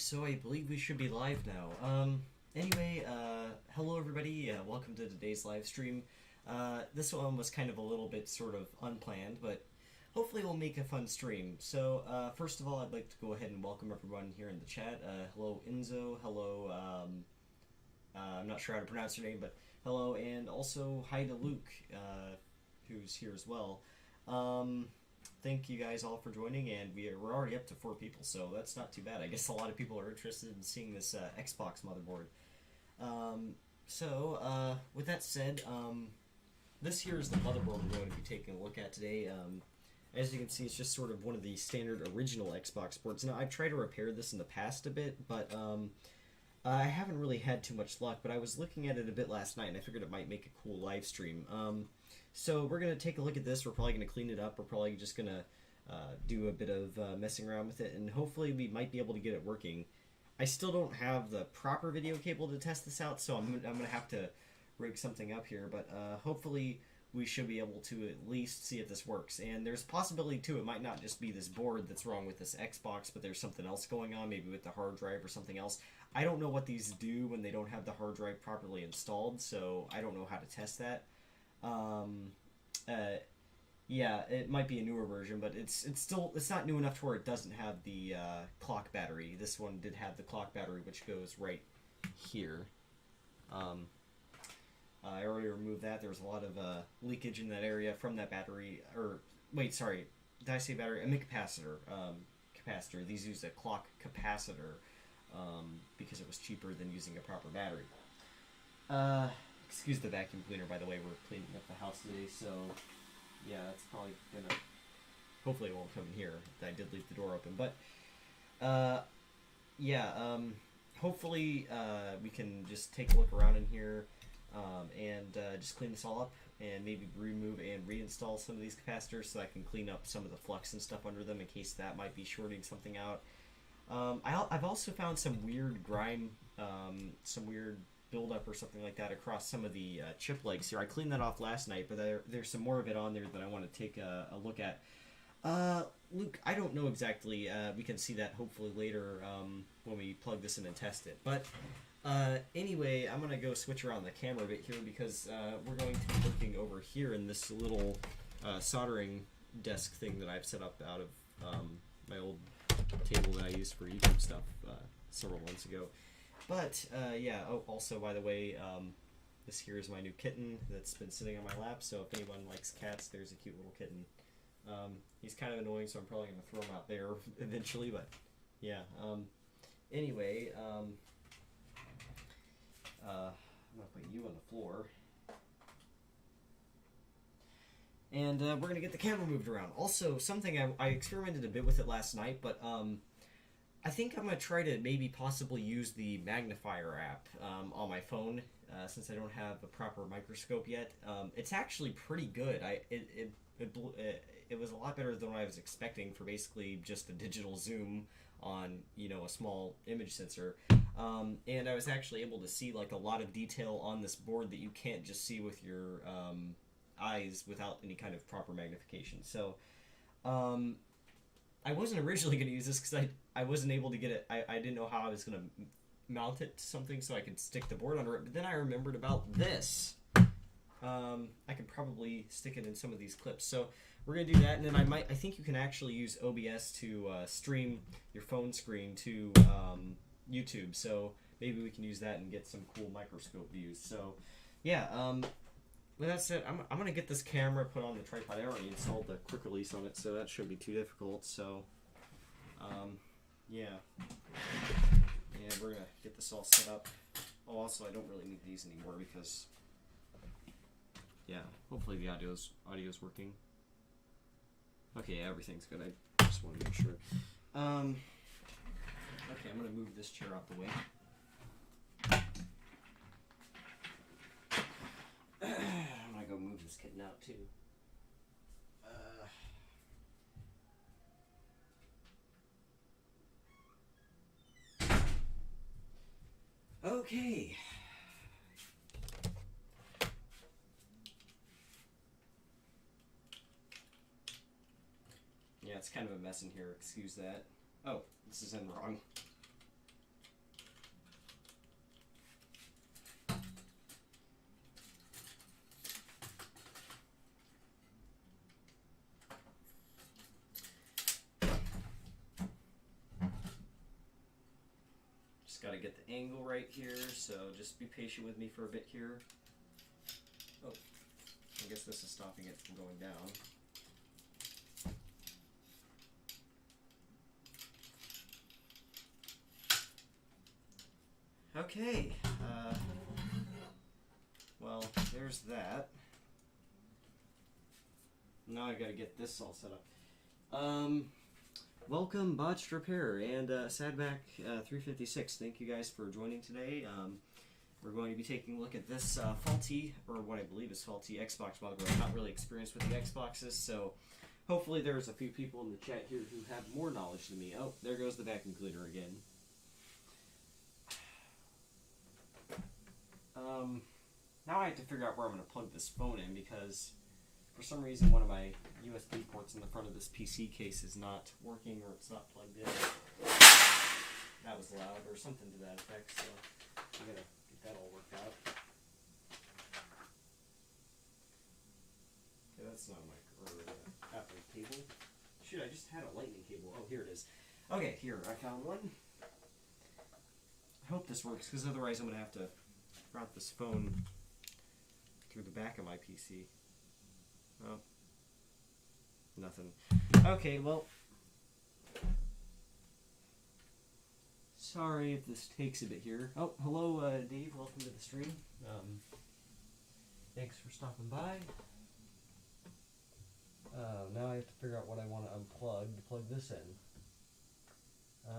So I believe we should be live now. Anyway, hello everybody, welcome to today's live stream. This one was kind of a little bit sort of unplanned, but hopefully we'll make a fun stream. So, first of all, I'd like to go ahead and welcome everyone here in the chat. Hello Enzo, hello, I'm not sure how to pronounce your name, but hello, and also hi to Luke, who's here as well. Thank you guys all for joining, and we're already up to 4 people, so that's not too bad. I guess a lot of people are interested in seeing this Xbox motherboard. With that said, this here is the motherboard we're going to be taking a look at today. As you can see, it's just sort of one of the standard original Xbox boards. Now, I've tried to repair this in the past a bit, but I haven't really had too much luck, but I was looking at it a bit last night, and I figured it might make a cool live stream. So we're going to take a look at this. We're probably going to clean it up. We're probably just going to do a bit of messing around with it, and hopefully we might be able to get it working. I still don't have the proper video cable to test this out, so I'm going to have to rig something up here, but hopefully we should be able to at least see if this works. And there's a possibility, too, it might not just be this board that's wrong with this Xbox, but there's something else going on, maybe with the hard drive or something else. I don't know what these do when they don't have the hard drive properly installed, so I don't know how to test that. Yeah, it might be a newer version, but it's not new enough to where it doesn't have the clock battery. This one did have the clock battery, which goes right here. I already removed that. There was a lot of leakage in that area from that battery. Or wait, sorry, did I say battery? I mean capacitor. Capacitor. These use a clock capacitor because it was cheaper than using a proper battery. Excuse the vacuum cleaner, by the way. We're cleaning up the house today, so yeah, it's probably gonna. Hopefully, it won't come in here. I did leave the door open, but hopefully we can just take a look around in here and just clean this all up and maybe remove and reinstall some of these capacitors so I can clean up some of the flux and stuff under them in case that might be shorting something out. I've also found some weird grime, some weird buildup or something like that across some of the chip legs here. I cleaned that off last night, but there's some more of it on there that I want to take a look at. Luke, I don't know exactly. We can see that hopefully later when we plug this in and test it. But anyway, I'm going to go switch around the camera a bit here because we're going to be working over here in this little soldering desk thing that I've set up out of my old table that I used for YouTube stuff several months ago. But, also, by the way, this here is my new kitten that's been sitting on my lap, so if anyone likes cats, there's a cute little kitten. He's kind of annoying, so I'm probably going to throw him out there eventually, but, yeah. Anyway, I'm going to put you on the floor. And we're going to get the camera moved around. Also, something I experimented a bit with it last night, but I think I'm going to try to maybe possibly use the magnifier app on my phone since I don't have a proper microscope yet. It's actually pretty good. It was a lot better than what I was expecting for basically just a digital zoom on, a small image sensor. And I was actually able to see like a lot of detail on this board that you can't just see with your eyes without any kind of proper magnification. So I wasn't originally going to use this because I wasn't able to get it. I didn't know how I was going to mount it to something so I could stick the board under it. But then I remembered about this. I could probably stick it in some of these clips. So we're going to do that. And then I think you can actually use OBS to stream your phone screen to YouTube. So maybe we can use that and get some cool microscope views. So yeah, with that said, I'm going to get this camera put on the tripod. I already installed the quick release on it, so that shouldn't be too difficult. So, yeah. And we're going to get this all set up. Oh, also, I don't really need these anymore because, yeah, hopefully the audio's working. Okay, everything's good. I just want to make sure. Okay, I'm going to move this chair out the way. I'm gonna go move this kitten out too. Okay. Yeah, it's kind of a mess in here. Excuse that. Oh, this is in wrong. got to get the angle right here, so just be patient with me for a bit here. Oh, I guess this is stopping it from going down. Okay, well, there's that. Now I've got to get this all set up. Welcome, Botched Repair, and Sadback356. Thank you guys for joining today. We're going to be taking a look at this faulty, or what I believe is faulty, Xbox motherboard. I'm not really experienced with the Xboxes, so hopefully there's a few people in the chat here who have more knowledge than me. Oh, there goes the vacuum cleaner again. Now I have to figure out where I'm going to plug this phone in, because for some reason one of my USB ports in the front of this PC case is not working, or it's not plugged in. That was loud, or something to that effect, so I'm going to get that all worked out. Okay, that's not my Apple cable. Shoot, I just had a lightning cable. Oh, here it is. Okay, here, I found one. I hope this works, because otherwise I'm going to have to route this phone through the back of my PC. Oh. Nothing. Okay, well. Sorry if this takes a bit here. Oh, hello, Dave. Welcome to the stream. Thanks for stopping by. Now I have to figure out what I want to unplug to plug this in. I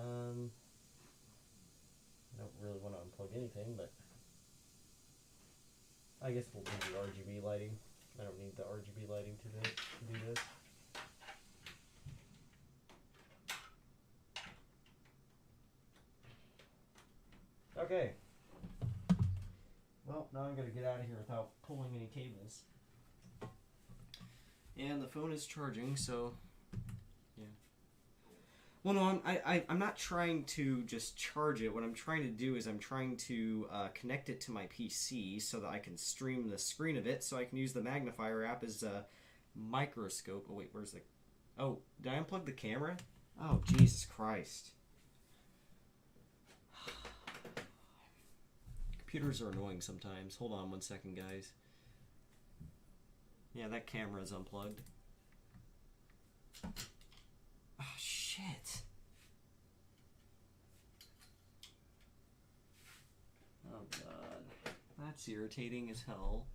don't really want to unplug anything, but I guess we'll do the RGB lighting. I don't need the RGB lighting to do this. Okay. Well, now I'm going to get out of here without pulling any cables. And the phone is charging, so yeah. Well, no, I'm not trying to just charge it. What I'm trying to do is I'm trying to connect it to my PC so that I can stream the screen of it, so I can use the magnifier app as a microscope. Oh, wait, where's the... Oh, did I unplug the camera? Oh, Jesus Christ. Computers are annoying sometimes. Hold on one second, guys. Yeah, that camera is unplugged. Oh, shit. Oh, God. That's irritating as hell.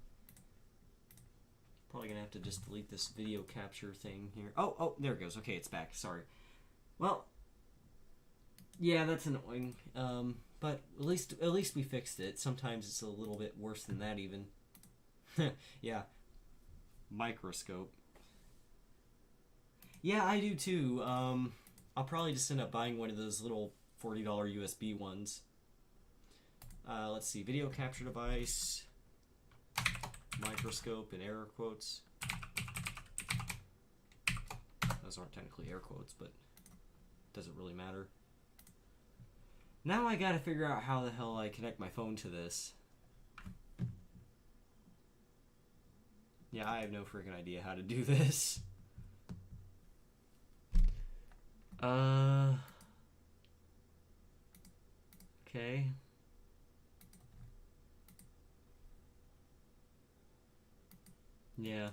Probably gonna have to just delete this video capture thing here. Oh, there it goes. Okay, it's back. Sorry. Well, yeah, that's annoying. But at least we fixed it. Sometimes it's a little bit worse than that, even. Yeah. Microscope. Yeah, I do too. I'll probably just end up buying one of those little $40 USB ones. Let's see. Video capture device. Microscope in air quotes. Those aren't technically air quotes, but it doesn't really matter. Now I gotta figure out how the hell I connect my phone to this. Yeah, I have no freaking idea how to do this. Okay. Yeah.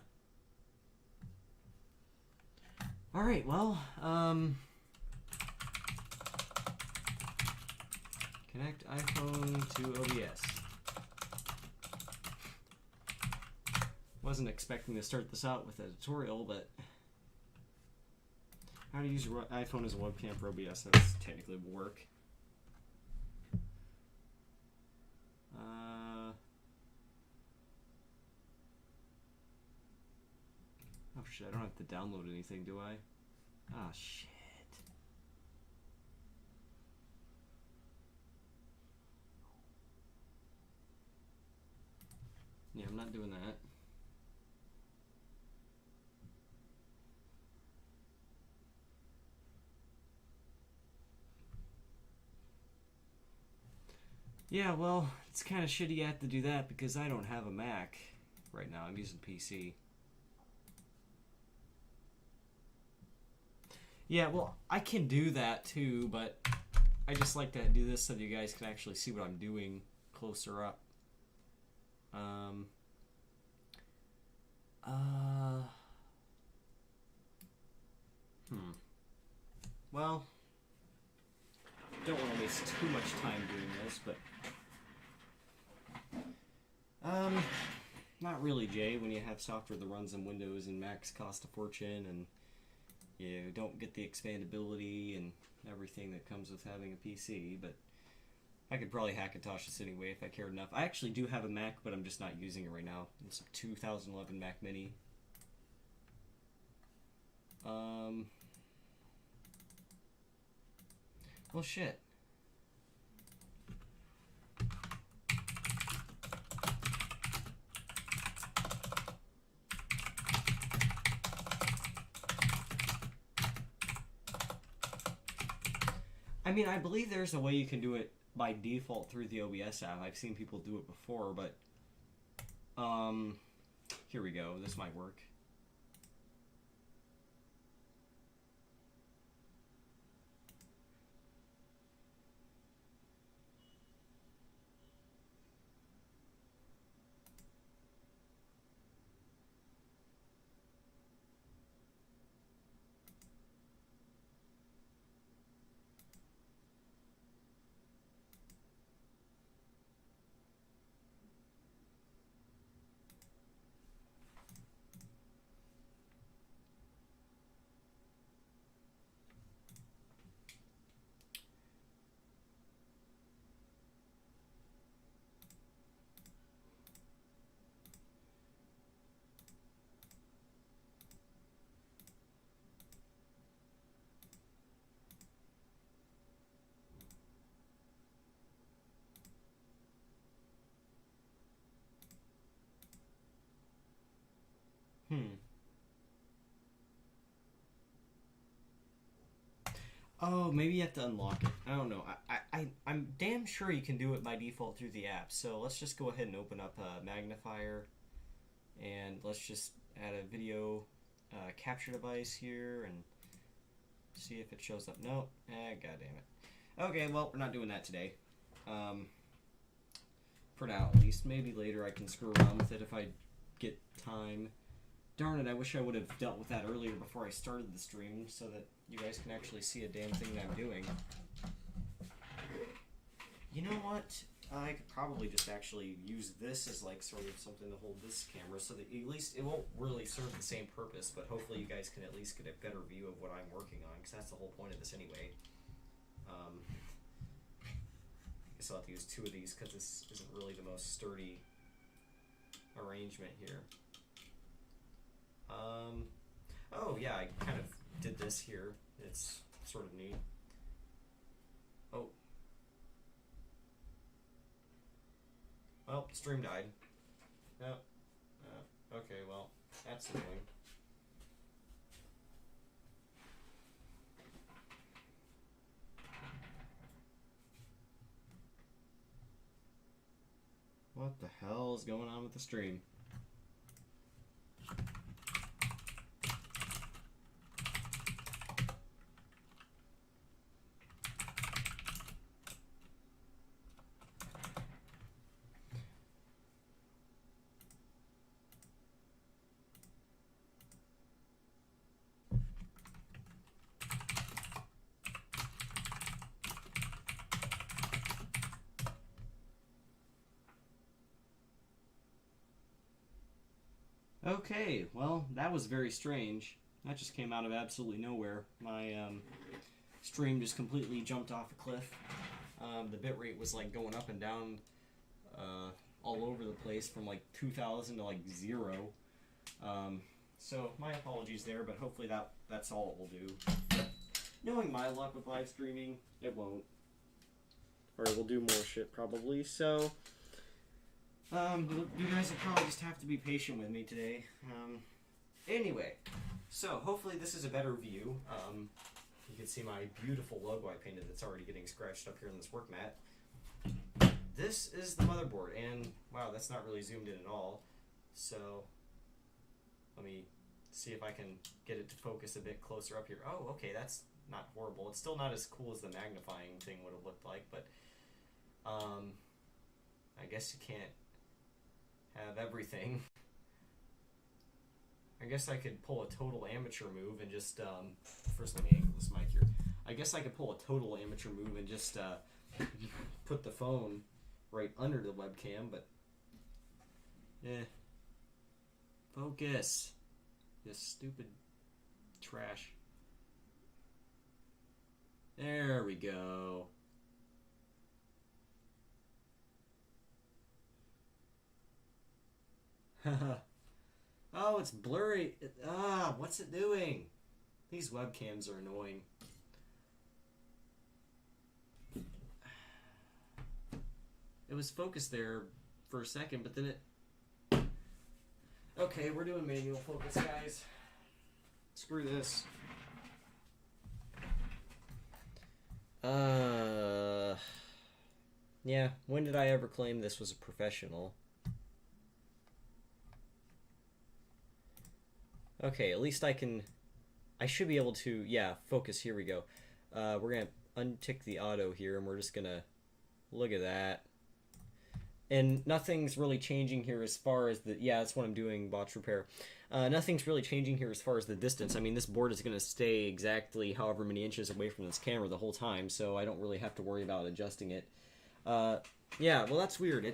Alright, well, connect iPhone to OBS. Wasn't expecting to start this out with a tutorial, but how to use your iPhone as a webcam for OBS, that's technically work. Oh shit, I don't have to download anything, do I? Ah, shit. Yeah, I'm not doing that. Yeah, well, it's kind of shitty I have to do that because I don't have a Mac right now. I'm using PC. Yeah, well, I can do that too, but I just like to do this so that you guys can actually see what I'm doing closer up. Well, don't want to waste too much time doing this, but not really, Jay. When you have software that runs on Windows and Macs cost a fortune, and you don't get the expandability and everything that comes with having a PC, but I could probably Hackintosh this anyway if I cared enough. I actually do have a Mac, but I'm just not using it right now. It's a 2011 Mac Mini. Well, shit. I mean, I believe there's a way you can do it by default through the OBS app. I've seen people do it before, but here we go. This might work. Oh, maybe you have to unlock it. I don't know. I'm damn sure you can do it by default through the app. So let's just go ahead and open up a magnifier. And let's just add a video capture device here and see if it shows up. No. God damn it. Okay, well, we're not doing that today. For now, at least. Maybe later I can screw around with it if I get time. Darn it, I wish I would have dealt with that earlier before I started the stream so that you guys can actually see a damn thing that I'm doing. You know what? I could probably just actually use this as like sort of something to hold this camera so that at least it won't really serve the same purpose, but hopefully you guys can at least get a better view of what I'm working on, because that's the whole point of this anyway. I guess I'll have to use two of these because this isn't really the most sturdy arrangement here. Oh yeah, I kind of did this here. It's sort of neat. Oh. Well, stream died. Yep. Okay, well, that's annoying. What the hell is going on with the stream? Okay, well, that was very strange. That just came out of absolutely nowhere. My stream just completely jumped off a cliff. The bitrate was like going up and down all over the place from like 2,000 to like 0. So my apologies there, but hopefully that's all it will do. Knowing my luck with live streaming, it won't. Or it will do more shit probably, so... you guys will probably just have to be patient with me today. Anyway, so hopefully this is a better view. You can see my beautiful logo I painted that's already getting scratched up here on this work mat. This is the motherboard, and wow, that's not really zoomed in at all. So, let me see if I can get it to focus a bit closer up here. Oh, okay, that's not horrible. It's still not as cool as the magnifying thing would have looked like, but I guess you can't have everything. I guess I could pull a total amateur move and just first let me angle this mic here. I guess I could pull a total amateur move and just put the phone right under the webcam, but focus, this stupid trash. There we go. Oh, it's blurry. What's it doing? These webcams are annoying. It was focused there for a second, but then it... Okay, we're doing manual focus, guys. Screw this. Yeah, when did I ever claim this was a professional? Okay, at least I should be able to, yeah, focus. Here we go. We're going to untick the auto here, and we're just going to look at that. And nothing's really changing here as far as the, yeah, that's what I'm doing, botch repair. Nothing's really changing here as far as the distance. I mean, this board is going to stay exactly however many inches away from this camera the whole time, so I don't really have to worry about adjusting it. Yeah, well, that's weird.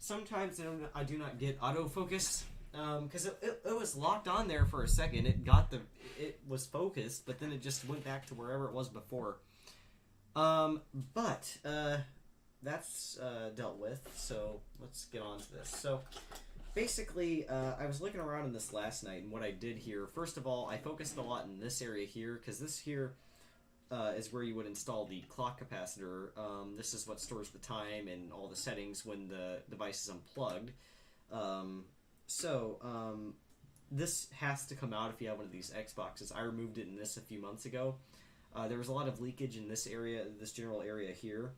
Sometimes I do not get autofocus. Because it was locked on there for a second. It was focused, but then it just went back to wherever it was before. But that's dealt with, so let's get on to this. So basically, I was looking around in this last night, and what I did here, first of all, I focused a lot in this area here, because this here is where you would install the clock capacitor. This is what stores the time and all the settings when the device is unplugged. This has to come out if you have one of these Xboxes. I removed it in this a few months ago. There was a lot of leakage in this area, this general area here.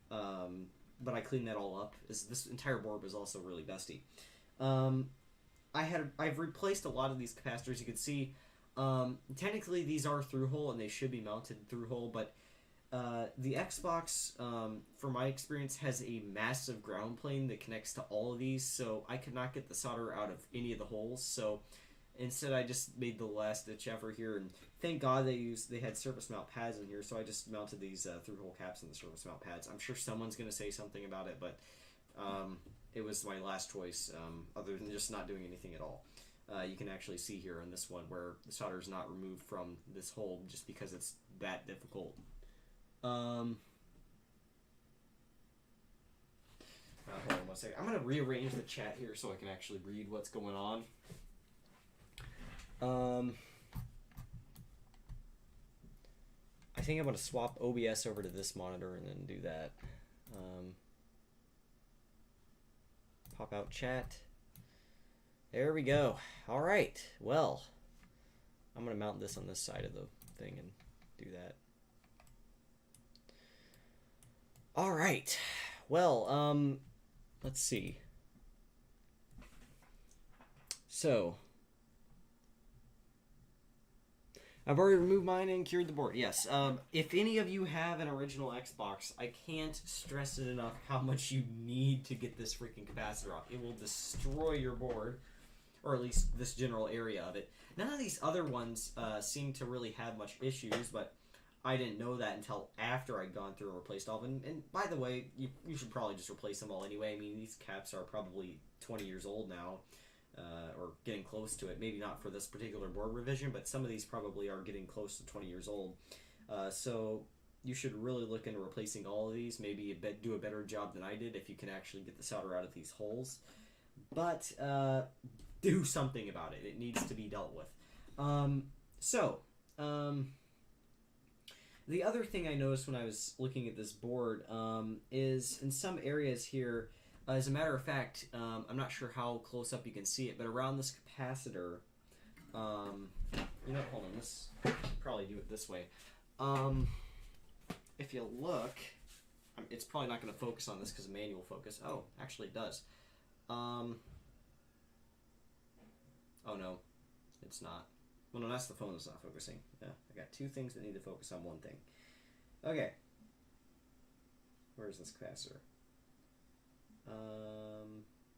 But I cleaned that all up. This entire board was also really dusty. I've replaced a lot of these capacitors. You can see, technically these are through-hole and they should be mounted through-hole, but the Xbox, from my experience, has a massive ground plane that connects to all of these, so I could not get the solder out of any of the holes, so instead I just made the last ditch effort here, and thank God they had surface mount pads in here, so I just mounted these through-hole caps in the surface mount pads. I'm sure someone's going to say something about it, but it was my last choice, other than just not doing anything at all. You can actually see here in this one where the solder is not removed from this hole just because it's that difficult. Hold on 1 second. I'm going to rearrange the chat here so I can actually read what's going on. I think I'm going to swap OBS over to this monitor and then do that. Pop out chat. There we go. All right. Well, I'm going to mount this on this side of the thing and do that. All right. Well, let's see. So, I've already removed mine and cured the board. Yes. If any of you have an original Xbox, I can't stress it enough how much you need to get this freaking capacitor off. It will destroy your board, or at least this general area of it. None of these other ones seem to really have much issues, but I didn't know that until after I'd gone through and replaced all of them. And by the way, you should probably just replace them all anyway. I mean, these caps are probably 20 years old now, or getting close to it. Maybe not for this particular board revision, but some of these probably are getting close to 20 years old. So you should really look into replacing all of these. Maybe do a better job than I did if you can actually get the solder out of these holes. But do something about it. It needs to be dealt with. The other thing I noticed when I was looking at this board is in some areas here, as a matter of fact, I'm not sure how close up you can see it, but around this capacitor, hold on, let's probably do it this way. If you look, it's probably not going to focus on this because of manual focus. Oh, actually it does. Oh no, it's not. Well, no, that's the phone that's not focusing. Yeah, I got two things that need to focus on one thing. Okay. Where's this capacitor?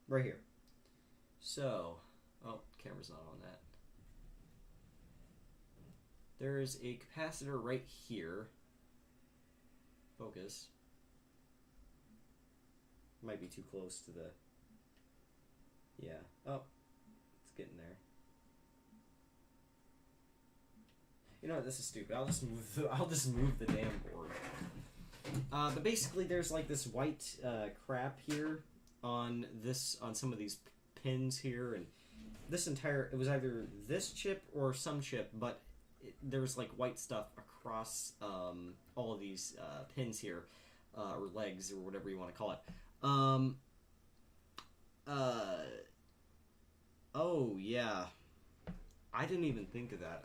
Right here. So, oh, camera's not on that. There is a capacitor right here. Focus. Might be too close to the... Yeah. Oh, it's getting there. You know what? This is stupid. I'll just move the damn board. But basically, there's like this white crap here on some of these pins here, and this entire, it was either this chip or some chip, but there was like white stuff across all of these pins here, or legs, or whatever you want to call it. Oh yeah, I didn't even think of that.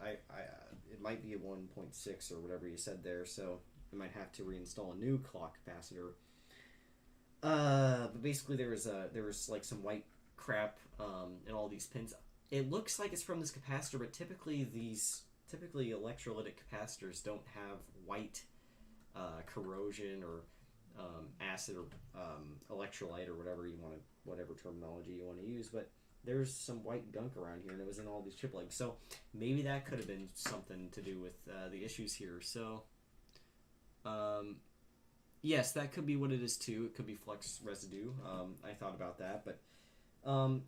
It might be a 1.6 or whatever you said there, so I might have to reinstall a new clock capacitor. But basically there was like some white crap in all these pins. It looks like it's from this capacitor, but typically electrolytic capacitors don't have white corrosion or acid or electrolyte or whatever terminology you want to use, but there's some white gunk around here, and it was in all these chip legs. So maybe that could have been something to do with the issues here. So yes, that could be what it is too. It could be flux residue. I thought about that, but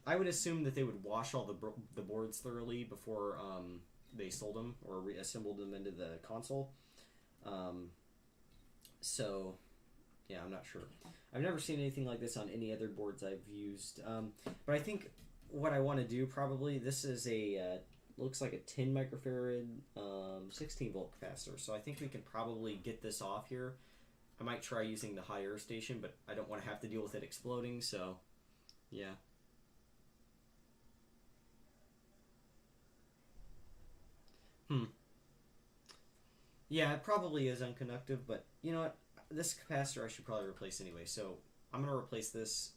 I would assume that they would wash all the boards thoroughly before they sold them or reassembled them into the console. So yeah, I'm not sure. I've never seen anything like this on any other boards I've used. But I think what I want to do probably, this is a looks like a 10 microfarad 16 volt capacitor. So I think we can probably get this off here. I might try using the higher station, but I don't want to have to deal with it exploding. So yeah. Yeah, it probably is unconductive, but you know what? This capacitor I should probably replace anyway. So I'm going to replace this.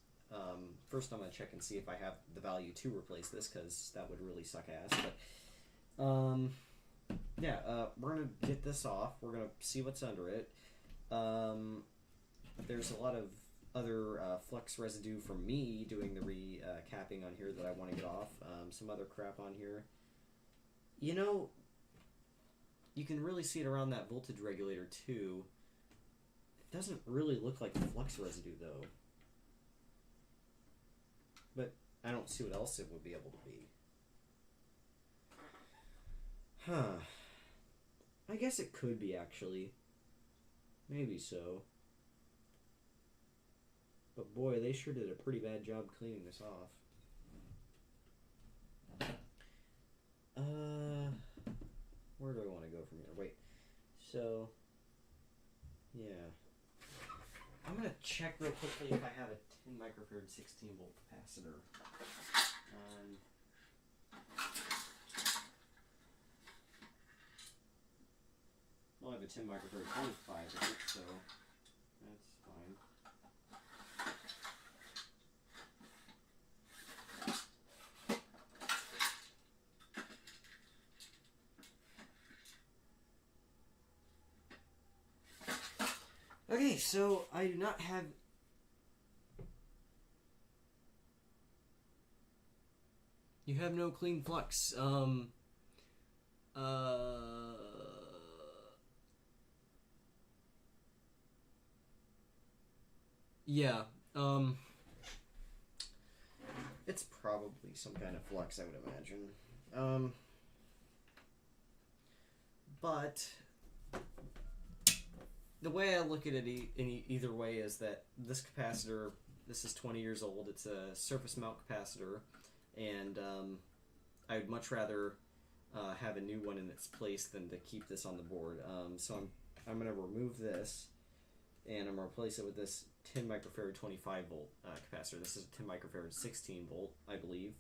First I'm going to check and see if I have the value to replace this, because that would really suck ass. But yeah, we're going to get this off. We're going to see what's under it. There's a lot of other flux residue from me doing the recapping on here that I want to get off. Some other crap on here. You know, you can really see it around that voltage regulator too. It doesn't really look like flux residue though. But I don't see what else it would be able to be. Huh. I guess it could be actually. Maybe so. But boy, they sure did a pretty bad job cleaning this off. Where do I want to go from here? Wait. So, yeah. I'm going to check real quickly if I have a 10 microfarad 16 volt capacitor. Well, I have a 10 microfarad 25 in it, so that's fine. Okay, so I do not have... You have no clean flux. Yeah, it's probably some kind of flux, I would imagine. But the way I look at it either way is that this capacitor, this is 20 years old, it's a surface mount capacitor, and I would much rather have a new one in its place than to keep this on the board. So I'm going to remove this, and I'm going to replace it with this 10 microfarad 25 volt capacitor. This is a 10 microfarad 16 volt, I believe.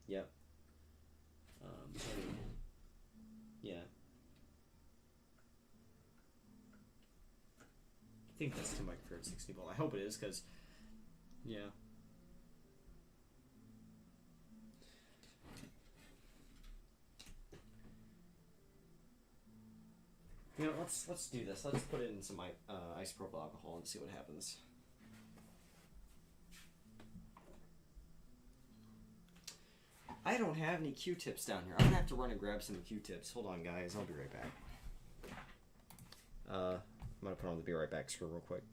Yep. Yeah. I think that's 10 microfarad 16 volt. I hope it is, because, yeah. You know, let's do this. Let's put it in some isopropyl alcohol and see what happens. I don't have any Q-tips down here. I'm gonna have to run and grab some Q-tips. Hold on, guys. I'll be right back. I'm gonna put on the be right back screw real quick.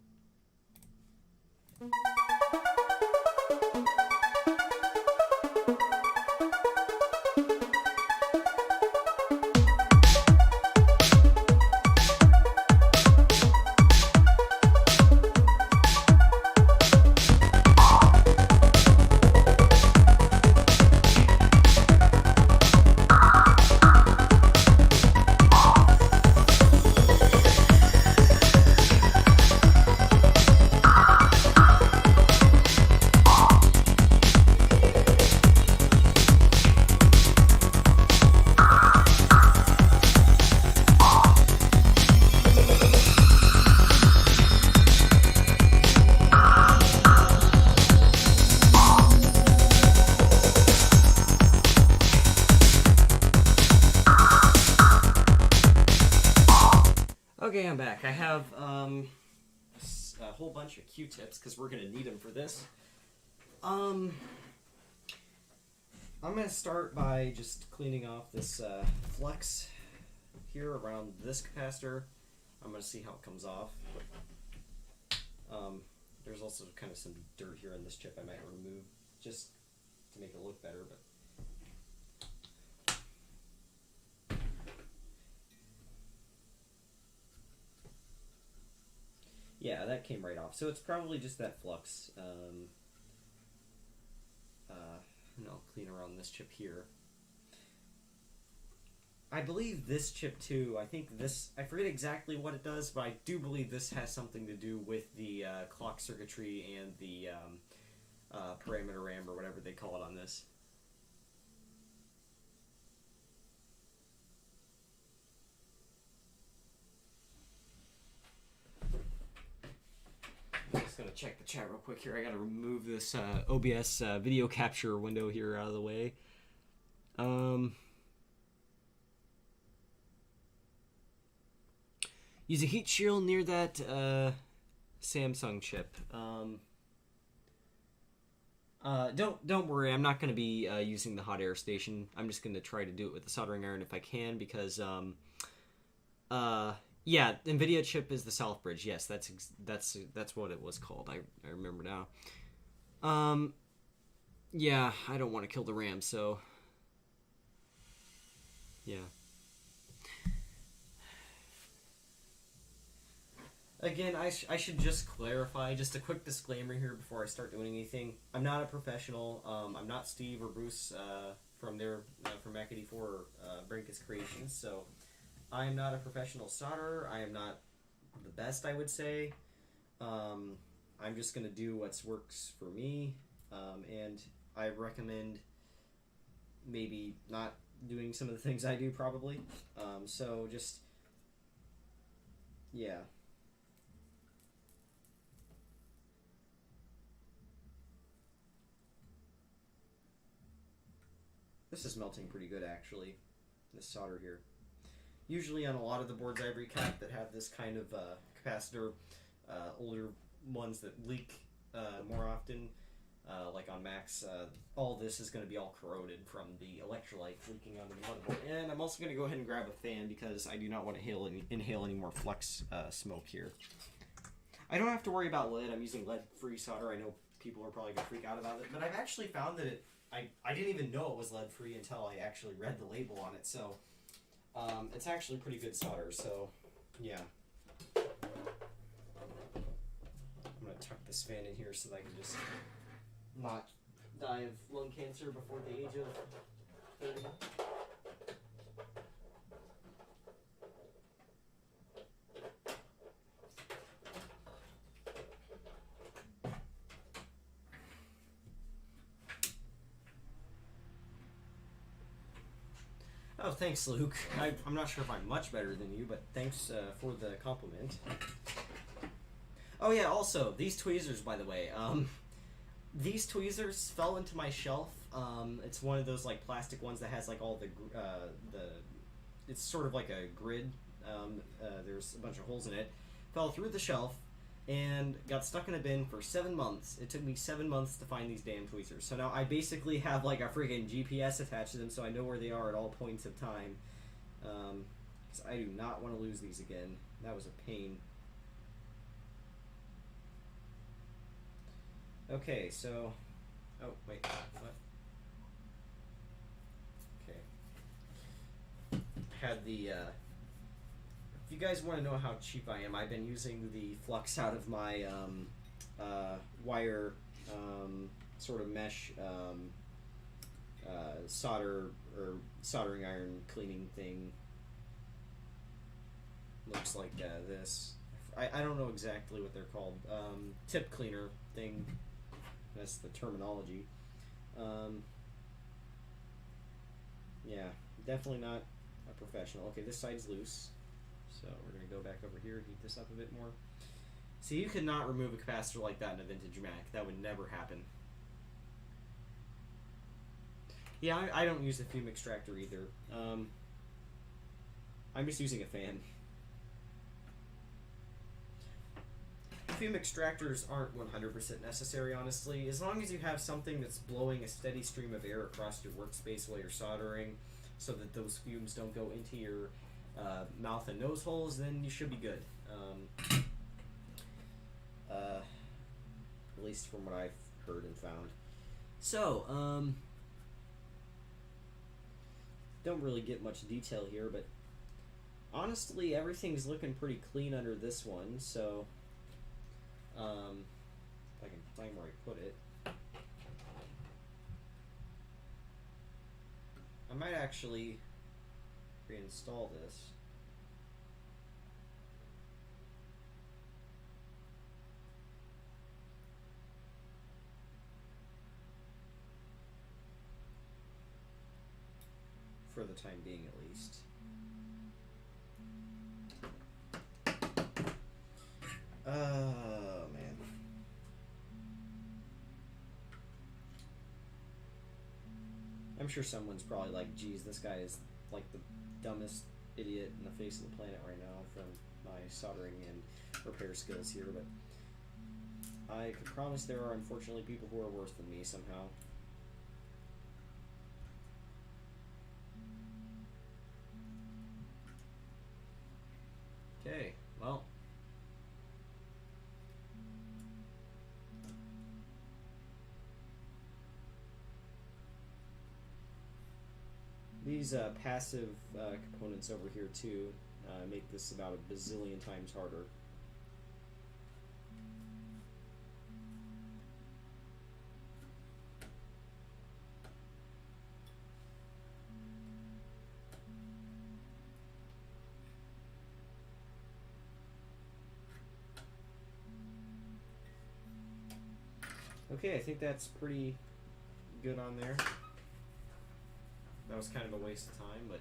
Okay, I'm back. I have a whole bunch of Q-tips because we're gonna need them for this. I'm gonna start by just cleaning off this flex here around this capacitor. I'm gonna see how it comes off. There's also kind of some dirt here on this chip I might remove just to make it look better, but. Yeah, that came right off. So it's probably just that flux. I'll clean around this chip here. I believe this chip too, I think this, I forget exactly what it does, but I do believe this has something to do with the clock circuitry and the parameter RAM or whatever they call it on this. I'm just going to check the chat real quick here. I got to remove this OBS video capture window here out of the way. Use a heat shield near that Samsung chip. Don't worry, I'm not going to be using the hot air station. I'm just going to try to do it with the soldering iron if I can, because yeah, NVIDIA chip is the South Bridge. Yes, that's what it was called. I remember now. Yeah, I don't want to kill the RAM, so yeah. Again, I should just clarify, just a quick disclaimer here before I start doing anything. I'm not a professional. I'm not Steve or Bruce from Mac84 or Brink's Creations, so I am not a professional solderer. I am not the best, I would say. I'm just going to do what works for me, and I recommend maybe not doing some of the things I do, probably. So just, yeah. This is melting pretty good, actually, this solder here. Usually on a lot of the boards I recap that have this kind of capacitor, older ones that leak more often, like on Macs, all this is going to be all corroded from the electrolyte leaking onto the motherboard. And I'm also going to go ahead and grab a fan because I do not want to inhale any more flux smoke here. I don't have to worry about lead. I'm using lead-free solder. I know people are probably going to freak out about it, but I've actually found that I didn't even know it was lead-free until I actually read the label on it, so it's actually pretty good solder, so yeah. I'm going to tuck this fan in here so that I can just not die of lung cancer before the age of 30. Oh, thanks, Luke. I'm not sure if I'm much better than you, but thanks for the compliment. Oh yeah, also, these tweezers, by the way. These tweezers fell into my shelf. It's one of those like plastic ones that has like all the it's sort of like a grid There's a bunch of holes in it. Fell through the shelf and got stuck in a bin for 7 months. It took me 7 months to find these damn tweezers. So now I basically have like a friggin' GPS attached to them, so I know where they are at all points of time. Because I do not want to lose these again. That was a pain. Okay, so... Oh, wait, what? Okay. Had the, if you guys want to know how cheap I am, I've been using the flux out of my, wire, sort of mesh, solder, or soldering iron cleaning thing. Looks like, this. I don't know exactly what they're called. Tip cleaner thing. That's the terminology. Yeah, definitely not a professional. Okay, this side's loose. So we're going to go back over here, heat this up a bit more. See, you could not remove a capacitor like that in a vintage Mac. That would never happen. Yeah, I don't use the fume extractor either. I'm just using a fan. Fume extractors aren't 100% necessary, honestly. As long as you have something that's blowing a steady stream of air across your workspace while you're soldering so that those fumes don't go into your mouth and nose holes, then you should be good. At least from what I've heard and found. So, don't really get much detail here, but honestly, everything's looking pretty clean under this one, so... if I can find where I put it. I might actually reinstall this. For the time being, at least. Oh, man. I'm sure someone's probably like, geez, this guy is like the dumbest idiot in the face of the planet right now from my soldering and repair skills here, but I can promise there are unfortunately people who are worse than me somehow. Okay, well. These passive components over here too make this about a bazillion times harder. Okay, I think that's pretty good on there. That was kind of a waste of time, but...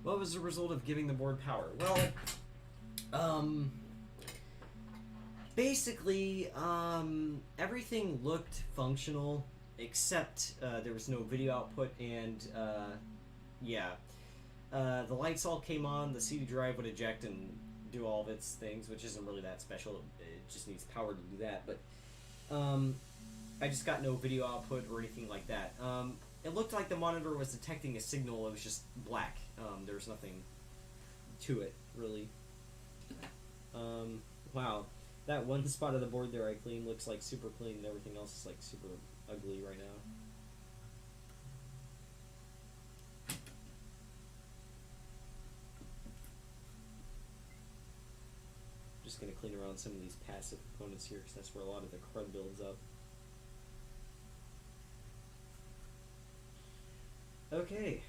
What was the result of giving the board power? Well, basically, everything looked functional, except there was no video output, and, yeah. The lights all came on, the CD drive would eject and do all of its things, which isn't really that special. It just needs power to do that, but I just got no video output or anything like that. It looked like the monitor was detecting a signal. It was just black. There was nothing to it, really. Wow. That one spot of the board there I cleaned looks like super clean, and everything else is like super ugly right now. Just going to clean around some of these passive components here because that's where a lot of the crud builds up. Okay.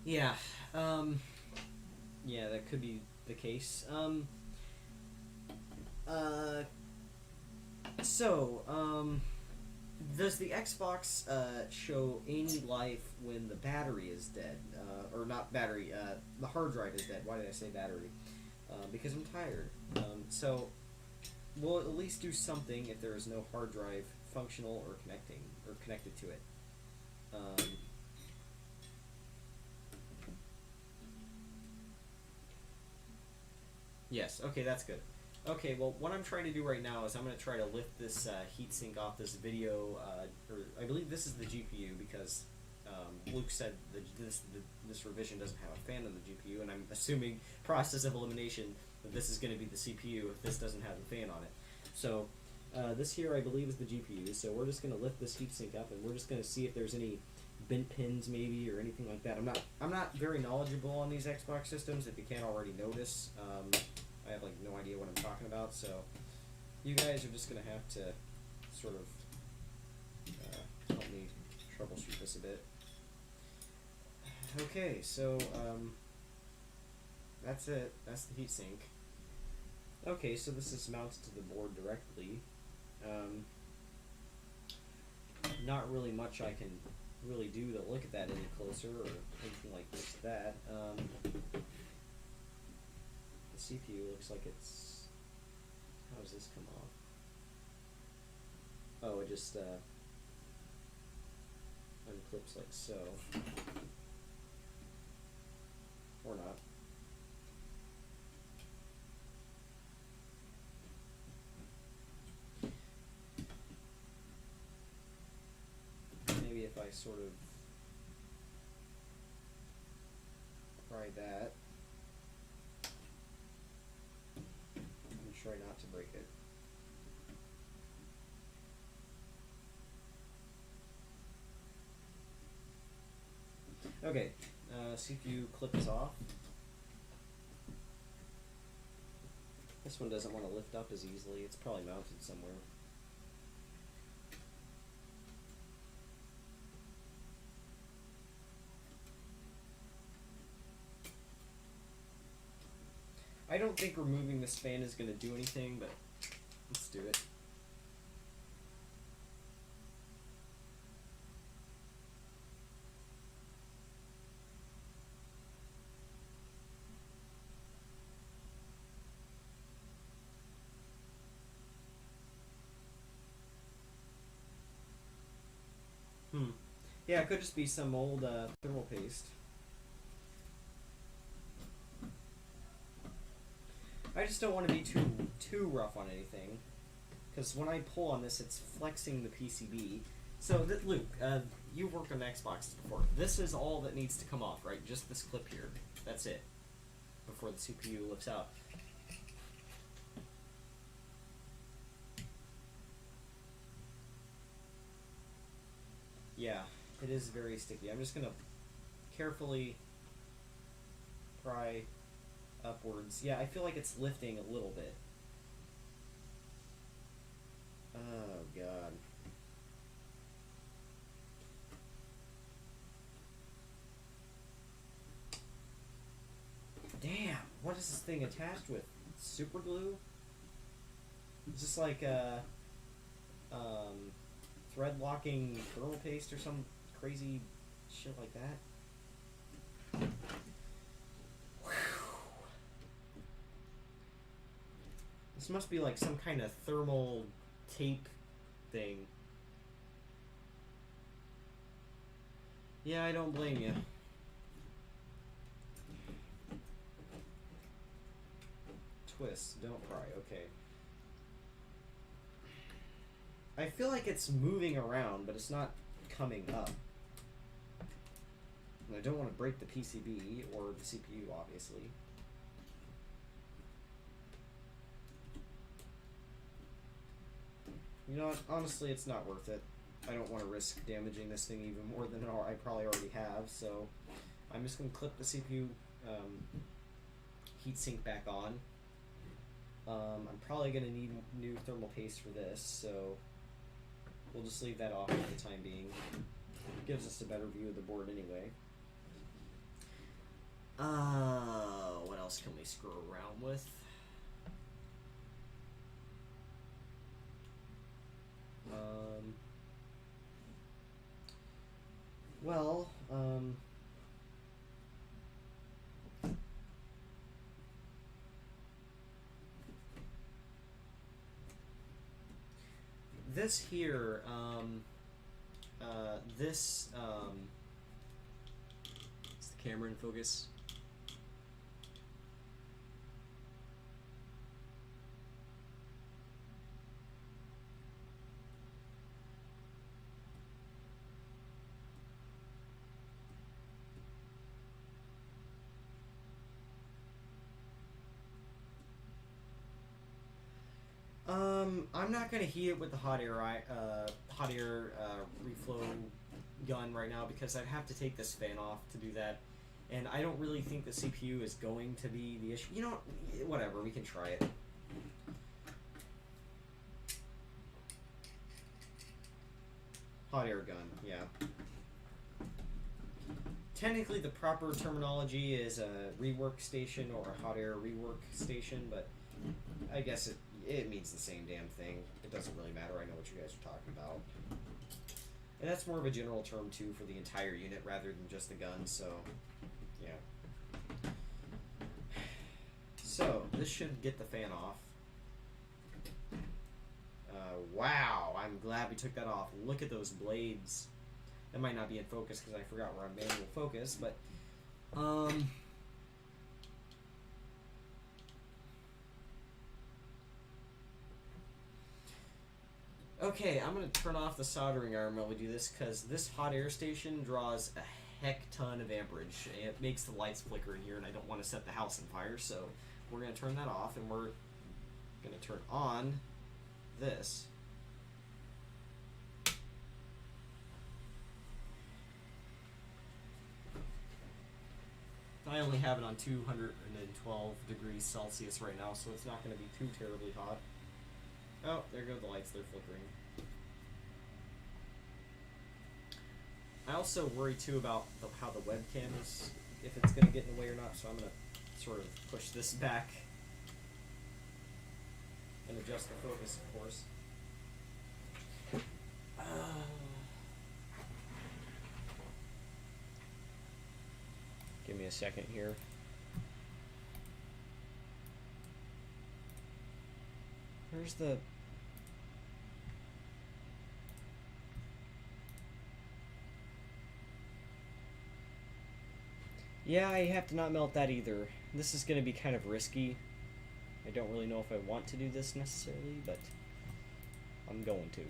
Yeah. Yeah, that could be the case. Does the Xbox show any life when the battery is dead? Or not battery, the hard drive is dead. Why did I say battery? Because I'm tired. So we'll at least do something if there is no hard drive functional or connected to it. Yes, okay, that's good. Okay, well, what I'm trying to do right now is I'm going to try to lift this heatsink off this video, or I believe this is the GPU because Luke said that this revision doesn't have a fan on the GPU, and I'm assuming process of elimination that this is going to be the CPU if this doesn't have a fan on it. So this here I believe is the GPU, so we're just going to lift this heatsink up and we're just going to see if there's any bent pins maybe or anything like that. I'm not very knowledgeable on these Xbox systems, if you can't already notice. I have like no idea what I'm talking about, so you guys are just gonna have to sort of help me troubleshoot this a bit. Okay, so that's it. That's the heatsink. Okay, so this is mounted to the board directly. Not really much I can really do to look at that any closer or anything like that. The CPU looks like it's... How does this come off? Oh, it just unclips like so. Or not. Maybe if I sort of pry that. Try not to break it. Okay, CPU clip is off. This one doesn't want to lift up as easily. It's probably mounted somewhere. I don't think removing this fan is going to do anything, but let's do it. Yeah, it could just be some old thermal paste. I just don't want to be too rough on anything, because when I pull on this, it's flexing the PCB. So, Luke, you've worked on Xboxes before. This is all that needs to come off, right? Just this clip here. That's it. Before the CPU lifts out. Yeah, it is very sticky. I'm just going to carefully pry upwards. Yeah, I feel like it's lifting a little bit. Oh, God. Damn, what is this thing attached with? Super glue? Is this like a thread locking thermal paste or some crazy shit like that? This must be like some kind of thermal tape thing. Yeah, I don't blame you. Twist, don't pry, okay. I feel like it's moving around, but it's not coming up. And I don't want to break the PCB or the CPU, obviously. You know what? Honestly, it's not worth it. I don't want to risk damaging this thing even more than I probably already have, so I'm just going to clip the CPU heatsink back on. I'm probably going to need new thermal paste for this, so we'll just leave that off for the time being. It gives us a better view of the board anyway. What else can we screw around with? Well, this here, Is the camera in focus? I'm not gonna heat it with the hot air reflow gun right now because I'd have to take this fan off to do that, and I don't really think the CPU is going to be the issue. You know, whatever, we can try it. Hot air gun, yeah. Technically, the proper terminology is a rework station or a hot air rework station, but I guess it means the same damn thing. It doesn't really matter. I know what you guys are talking about. And that's more of a general term, too, for the entire unit rather than just the gun, so, yeah. So, this should get the fan off. Wow, I'm glad we took that off. Look at those blades. That might not be in focus because I forgot we're on manual focus, but, okay, I'm going to turn off the soldering iron while we do this because this hot air station draws a heck ton of amperage. It makes the lights flicker in here, and I don't want to set the house on fire, so we're going to turn that off, and we're going to turn on this. I only have it on 212 degrees Celsius right now, so it's not going to be too terribly hot. Oh, there go the lights, they're flickering. I also worry too about how the webcam is, if it's going to get in the way or not, so I'm going to sort of push this back and adjust the focus, of course. Give me a second here. Where's the... Yeah, I have to not melt that either. This is going to be kind of risky. I don't really know if I want to do this necessarily, but I'm going to.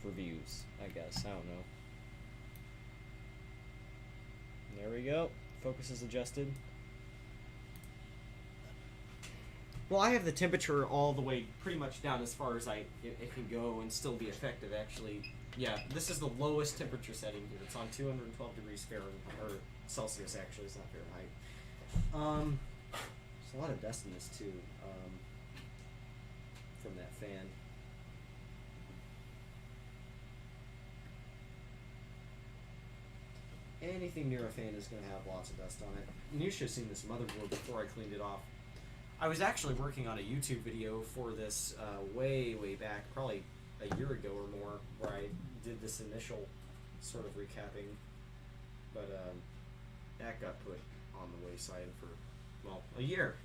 For views, I guess. I don't know. There we go. Focus is adjusted. Well, I have the temperature all the way pretty much down as far as it can go and still be effective, actually. Yeah, this is the lowest temperature setting here. It's on 212 degrees Fahrenheit, or Celsius, actually. It's not Fahrenheit. There's a lot of dust in this, too, from that fan. Anything near a fan is going to have lots of dust on it. And you should have seen this motherboard before I cleaned it off. I was actually working on a YouTube video for this way back, probably a year ago or more, where I did this initial sort of recapping. But that got put on the wayside for, well, a year.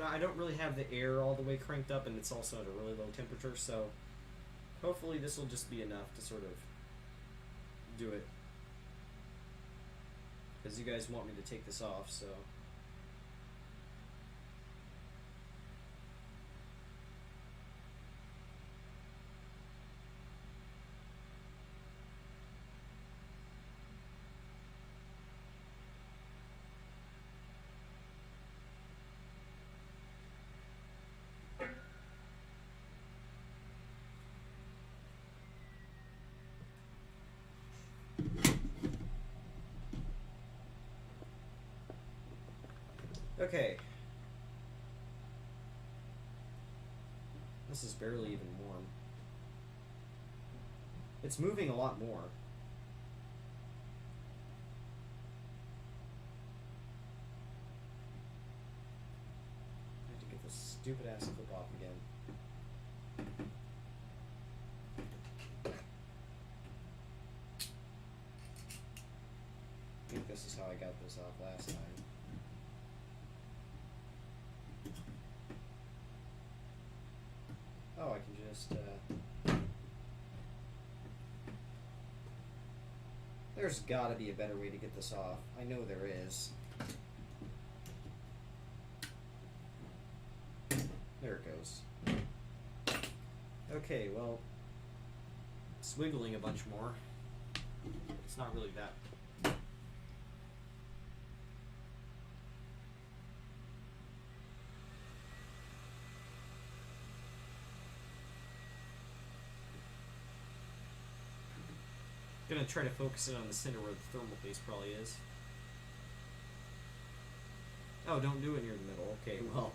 I don't really have the air all the way cranked up, and it's also at a really low temperature, so hopefully this will just be enough to sort of do it. Because you guys want me to take this off, so... Okay. This is barely even warm. It's moving a lot more. stupid ass clip off again. I think this is how I got this off last time. Oh, I can just, there's gotta be a better way to get this off. I know there is. There it goes. Okay, well, swiggling a bunch more. It's not really that. Gonna try to focus it on the center where the thermal paste probably is. Oh, don't do it near the middle. Okay, well.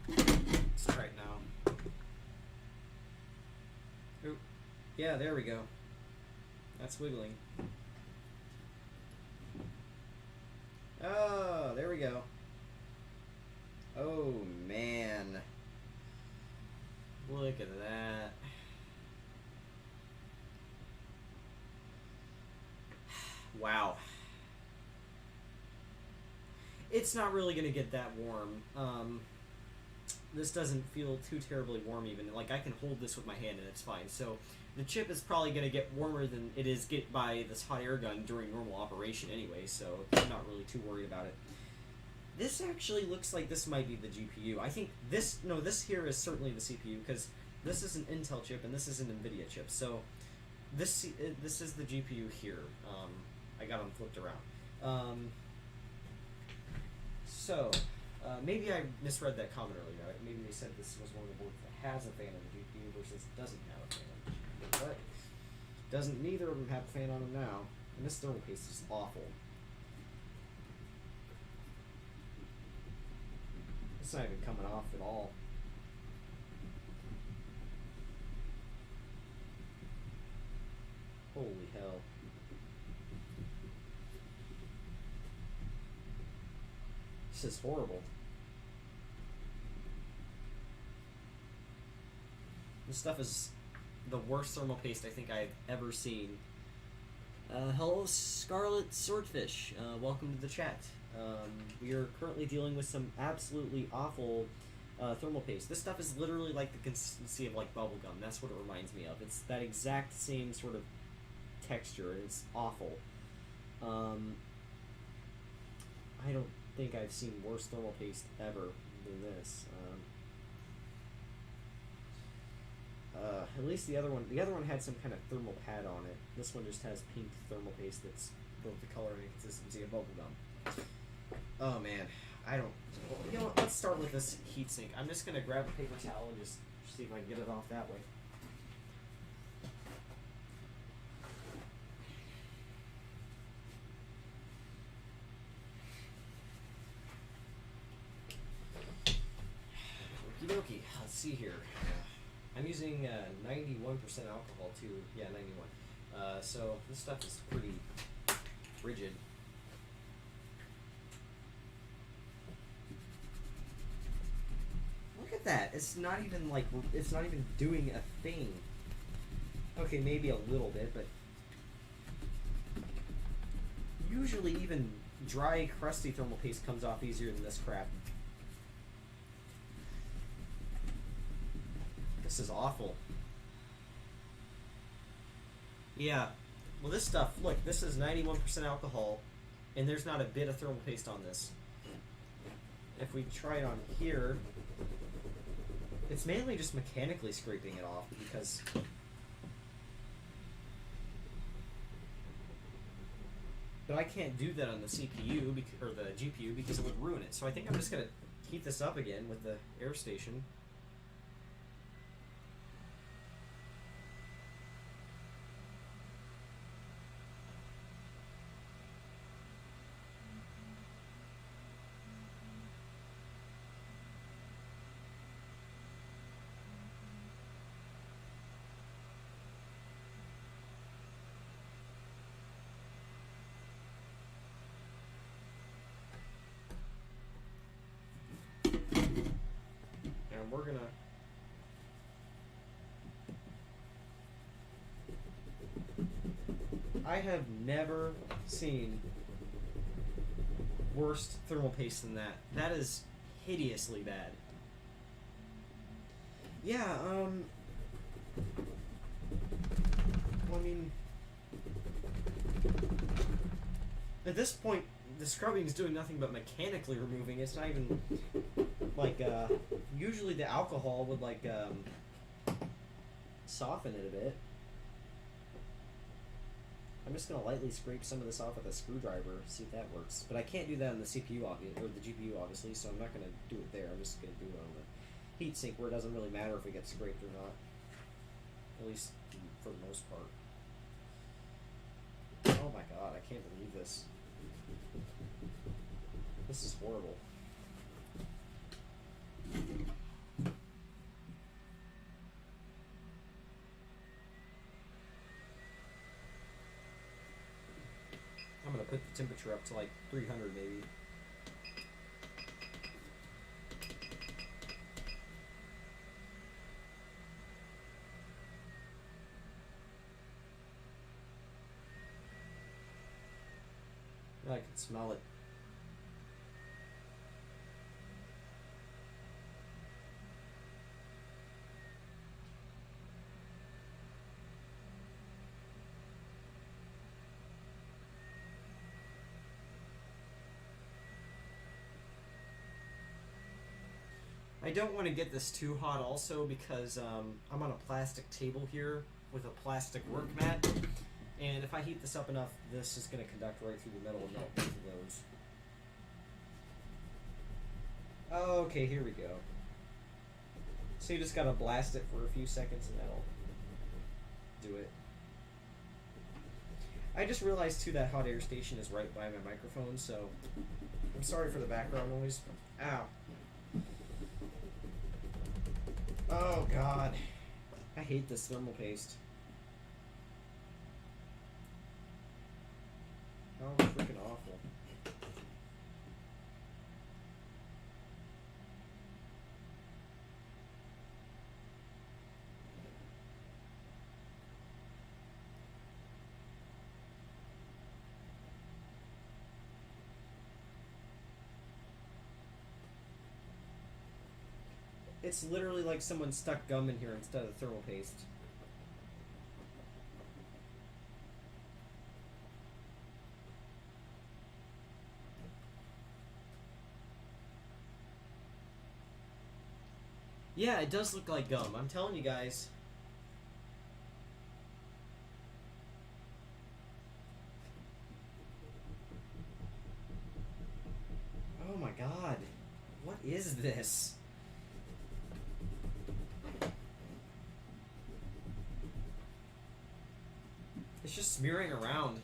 Let's try it now. Oop. Yeah, there we go. That's wiggling. Oh, there we go. Oh, man. Look at that. Wow. It's not really going to get that warm. This doesn't feel too terribly warm even. Like, I can hold this with my hand and it's fine. So, the chip is probably going to get warmer than it is get by this hot air gun during normal operation anyway, so I'm not really too worried about it. This actually looks like this might be the GPU. I think this, no, this here is certainly the CPU, because this is an Intel chip and this is an NVIDIA chip, so this is the GPU here. I got them flipped around. Maybe I misread that comment earlier. Maybe they said this was one of the boards that has a fan on the GPU versus doesn't have a fan on the GPU. But doesn't neither of them have a fan on them now. And this thermal paste is awful. It's not even coming off at all. Holy hell. This is horrible. This stuff is the worst thermal paste I think I've ever seen. Hello, Scarlet Swordfish. Welcome to the chat. We are currently dealing with some absolutely awful thermal paste. This stuff is literally like the consistency of like bubblegum. That's what it reminds me of. It's that exact same sort of texture. It's awful. I don't think I've seen worse thermal paste ever than this. At least the other one had some kind of thermal pad on it. This one just has pink thermal paste that's both the color and the consistency of bubblegum. Oh man, I don't. You know what? Let's start with this heatsink. I'm just gonna grab a paper towel and just see if I can get it off that way. Okie dokie. Let's see here. I'm using 91% alcohol too. Yeah, 91. So this stuff is pretty rigid. Look at that. It's not even like it's not even doing a thing. Okay, maybe a little bit, but usually even dry, crusty thermal paste comes off easier than this crap. This is awful. Yeah. Well, this stuff, look, this is 91% alcohol, and there's not a bit of thermal paste on this. If we try it on here, it's mainly just mechanically scraping it off because but I can't do that on the CPU or the GPU because it would ruin it. So I think I'm just going to heat this up again with the air station. and we're gonna... I have never seen worse thermal paste than that. That is hideously bad. Yeah, well, I mean, at this point, the scrubbing is doing nothing but mechanically removing. It's not even, like, usually the alcohol would, like, soften it a bit. I'm just going to lightly scrape some of this off with a screwdriver, see if that works. But I can't do that on the CPU, or the GPU, obviously, so I'm not going to do it there. I'm just going to do it on the heatsink, where it doesn't really matter if it gets scraped or not. At least for the most part. Oh my god, I can't believe this. This is horrible. I'm gonna put the temperature up to like 300 maybe. I can smell it. I don't want to get this too hot also because I'm on a plastic table here with a plastic work mat, and if I heat this up enough, this is going to conduct right through the middle and melt both of those. Okay, here we go. So you just got to blast it for a few seconds and that'll do it. I just realized too that hot air station is right by my microphone, so I'm sorry for the background noise. Ow. Oh god. I hate this thermal paste. Oh, freaking awful. It's literally like someone stuck gum in here instead of thermal paste. Yeah, it does look like gum. I'm telling you guys. Oh my god. What is this? It's just smearing around.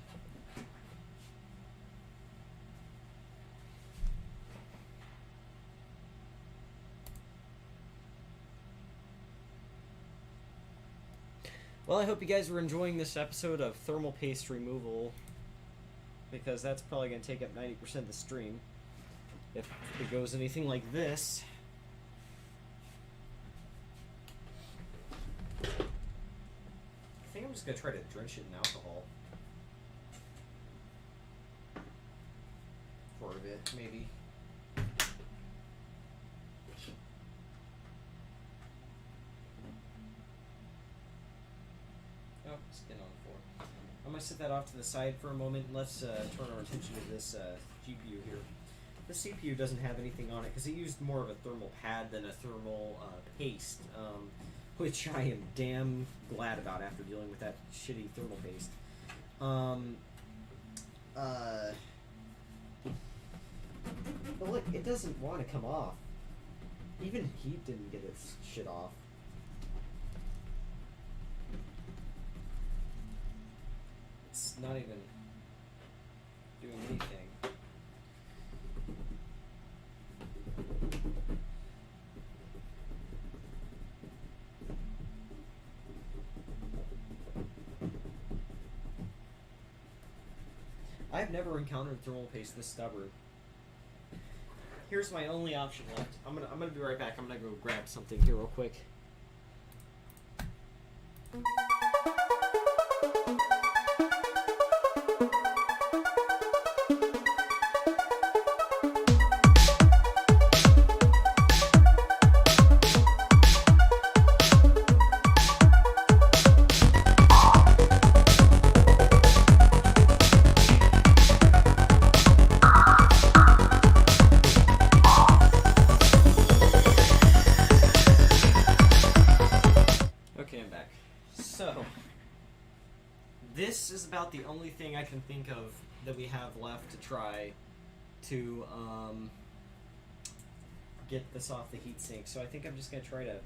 Well, I hope you guys were enjoying this episode of thermal paste removal, because that's probably going to take up 90% of the stream if it goes anything like this. I think I'm just going to try to drench it in alcohol for a bit, maybe. Oh, skin on the floor. I'm going to set that off to the side for a moment. Let's turn our attention to this GPU here. The CPU doesn't have anything on it because it used more of a thermal pad than a thermal paste, which I am damn glad about after dealing with that shitty thermal paste. But look, it doesn't want to come off. Even heat didn't get its shit off. It's not even doing anything. I've never encountered thermal paste this stubborn. here's my only option left. I'm gonna be right back. I'm gonna go grab something here real quick. So, this is about the only thing I can think of that we have left to try to get this off the heatsink. So I think I'm just going to try to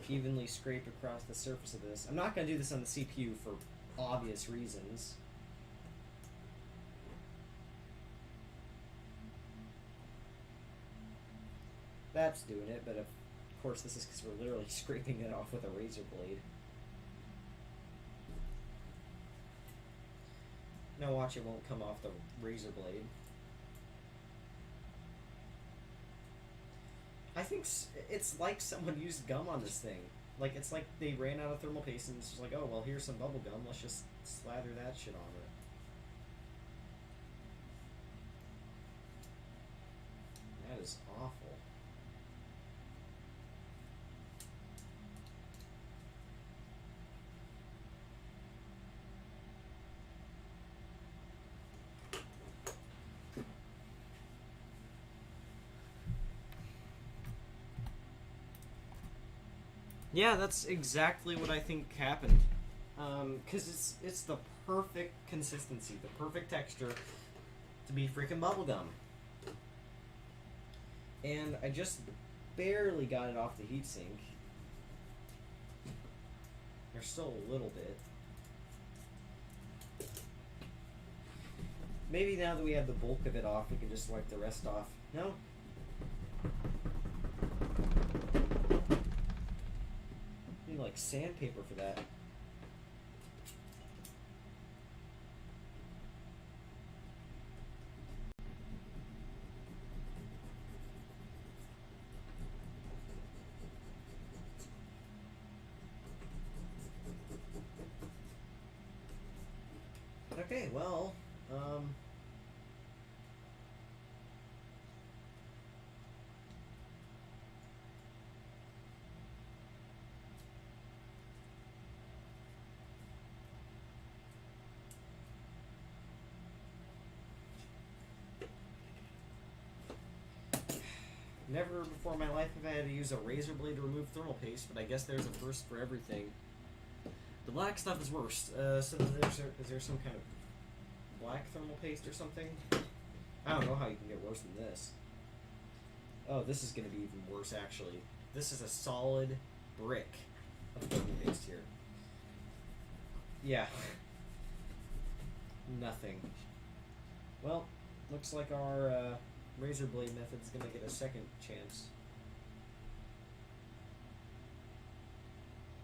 evenly scrape across the surface of this. I'm not going to do this on the CPU for obvious reasons. That's doing it, but of course this is because we're literally scraping it off with a razor blade. Now watch, it won't come off the razor blade. I think it's like someone used gum on this thing. Like, it's like they ran out of thermal paste and it's just like, oh, well, here's some bubble gum. Let's just slather that shit on it. That is awful. Yeah, that's exactly what I think happened. Because it's the perfect consistency, the perfect texture to be freaking bubblegum. And I just barely got it off the heatsink. There's still a little bit. Maybe now that we have the bulk of it off, we can just wipe the rest off. No? Like sandpaper for that. Okay, well, never before in my life have I had to use a razor blade to remove thermal paste, but I guess there's a first for everything. The black stuff is worse. So is there some kind of black thermal paste or something? I don't know how you can get worse than this. Oh, this is going to be even worse, actually. This is a solid brick of thermal paste here. Yeah. Nothing. Well, looks like our razor blade method is going to get a second chance.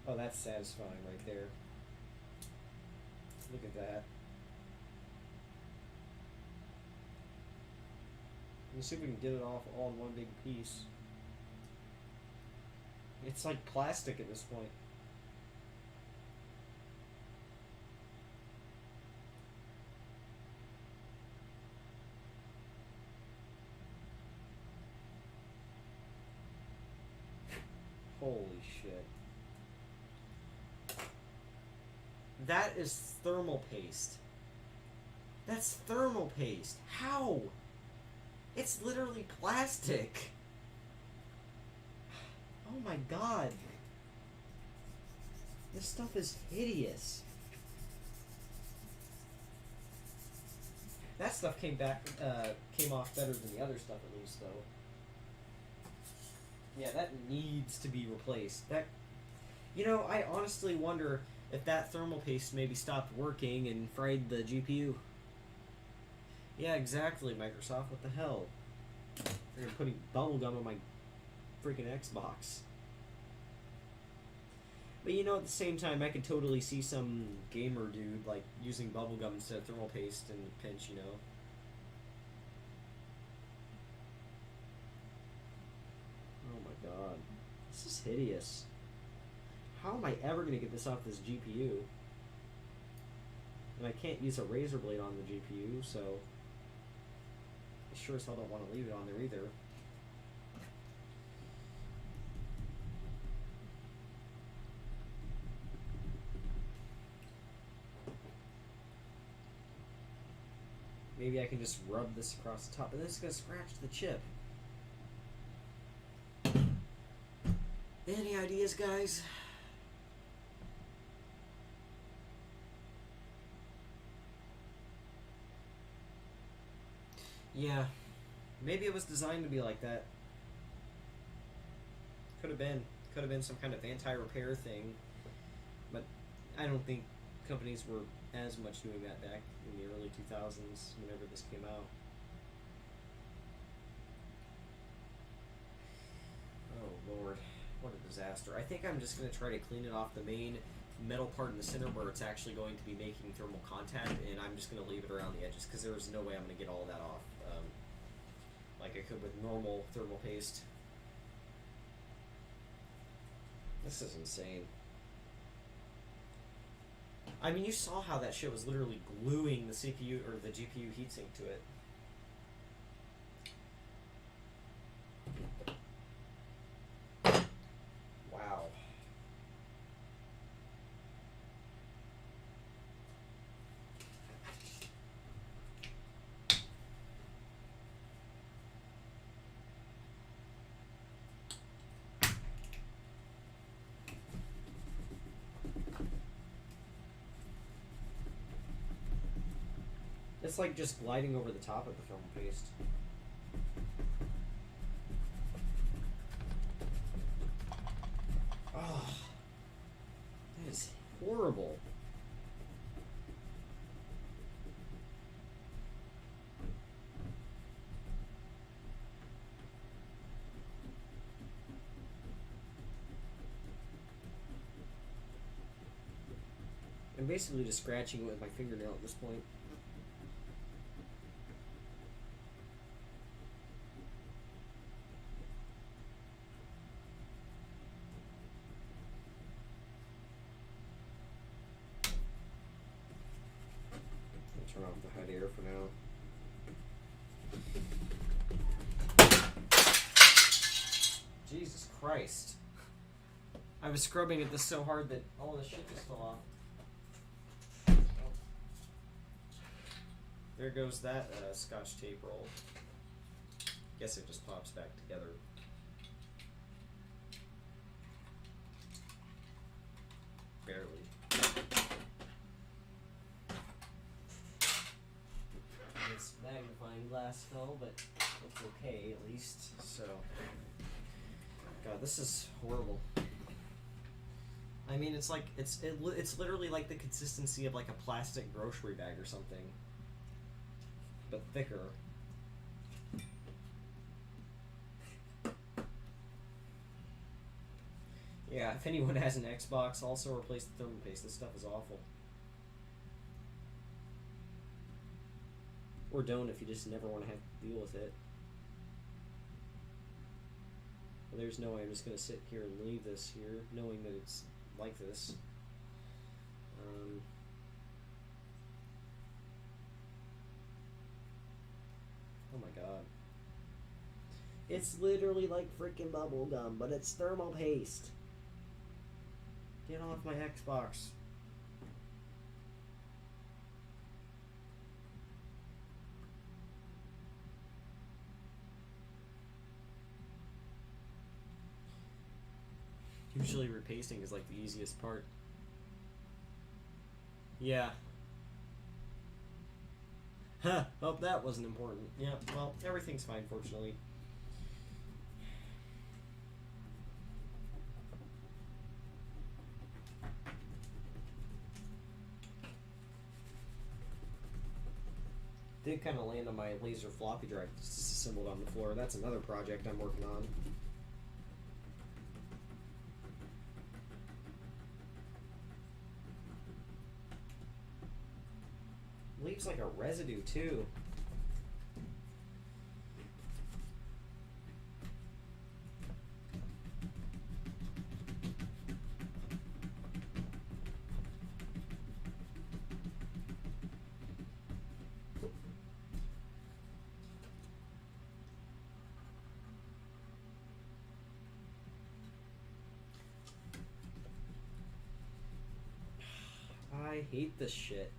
Oh, that's satisfying right there. Look at that. Let's see if we can get it off all in one big piece. It's like plastic at this point. Holy shit. That is thermal paste. That's thermal paste. How? It's literally plastic. Oh my god. This stuff is hideous. That stuff came off better than the other stuff at least, though. Yeah, that needs to be replaced. That, you know, I honestly wonder if that thermal paste maybe stopped working and fried the GPU. Yeah, exactly, Microsoft. What the hell? They're putting bubblegum on my freaking Xbox. But you know, at the same time, I could totally see some gamer dude, like, using bubblegum instead of thermal paste in a pinch, you know? god. This is hideous. How am I ever going to get this off this GPU? And I can't use a razor blade on the GPU, so I sure as hell don't want to leave it on there either. Maybe I can just rub this across the top, and this is going to scratch the chip. Any ideas, guys? Yeah, maybe it was designed to be like that. Could have been some kind of anti-repair thing, but I don't think companies were as much doing that back in the early 2000s whenever this came out. Oh lord, what a disaster. I think I'm just going to try to clean it off the main metal part in the center where it's actually going to be making thermal contact, and I'm just going to leave it around the edges because there's no way I'm going to get all that off like I could with normal thermal paste. This is insane. I mean, you saw how that shit was literally gluing the CPU or the GPU heatsink to it. Wow. It's like just gliding over the top of the thermal paste. Oh, that is horrible. I'm basically just scratching it with my fingernail at this point. Turn off the hot air for now. Jesus Christ. I was scrubbing at this so hard that all the shit just fell off. There goes that Scotch tape roll. Guess it just pops back together. Barely. This magnifying glass fell, but it's okay at least. So, God, this is horrible. I mean, it's like it's literally like the consistency of like a plastic grocery bag or something, but thicker. Yeah, if anyone has an Xbox, also replace the thermal paste. This stuff is awful. Or don't if you just never want to have to deal with it. Well, there's no way I'm just going to sit here and leave this here, knowing that it's like this. Oh my god. It's literally like freaking bubble gum, but it's thermal paste. Get off my Xbox. Usually repasting is like the easiest part. Yeah. Huh. Oh, that wasn't important. Yeah, well, everything's fine, fortunately. Did kind of land on my laser floppy drive disassembled on the floor. That's another project I'm working on. Leaves like a residue too. I hate this shit.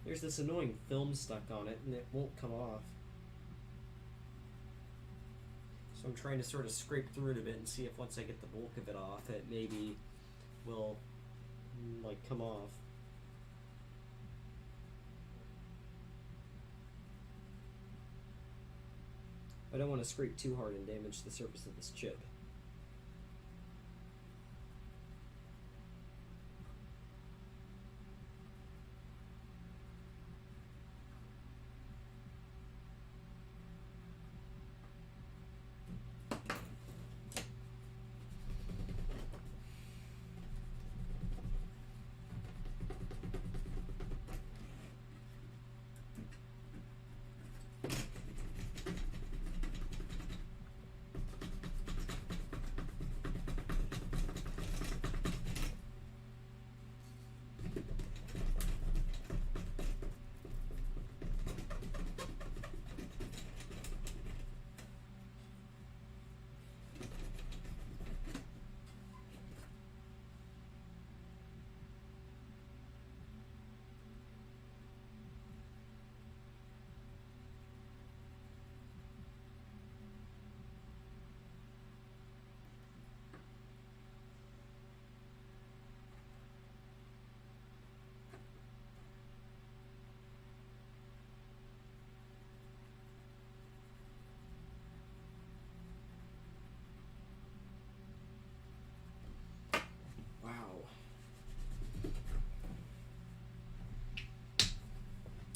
There's this annoying film stuck on it, and it won't come off. So I'm trying to sort of scrape through it a bit and see if once I get the bulk of it off, it maybe will, like, come off. I don't want to scrape too hard and damage the surface of this chip.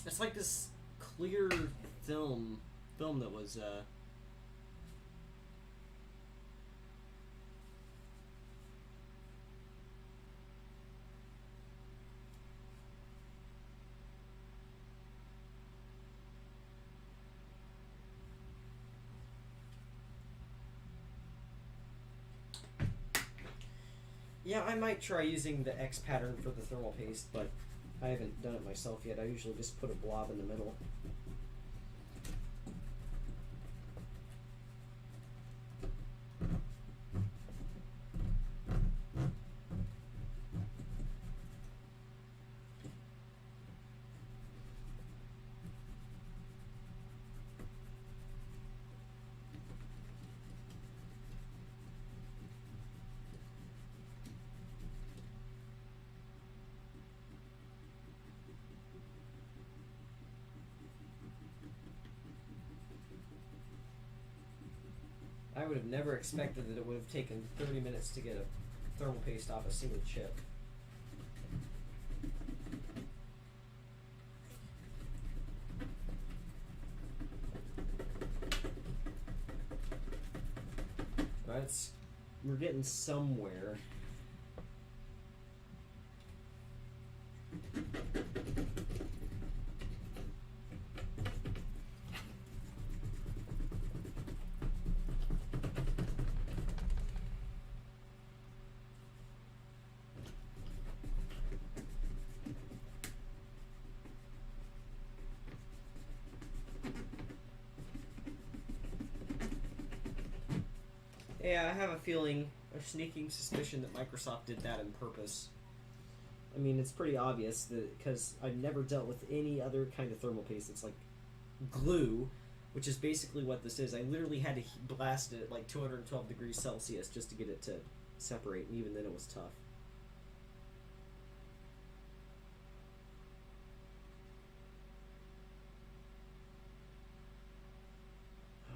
It's like this clear film that was yeah, I might try using the X pattern for the thermal paste, but I haven't done it myself yet. I usually just put a blob in the middle. I would have never expected that it would have taken 30 minutes to get a thermal paste off a single chip. But we're getting somewhere. Yeah, I have a feeling, a sneaking suspicion that Microsoft did that on purpose. I mean, it's pretty obvious that because I've never dealt with any other kind of thermal paste. It's like glue, which is basically what this is. I literally had to blast it at like 212 degrees Celsius just to get it to separate, and even then it was tough.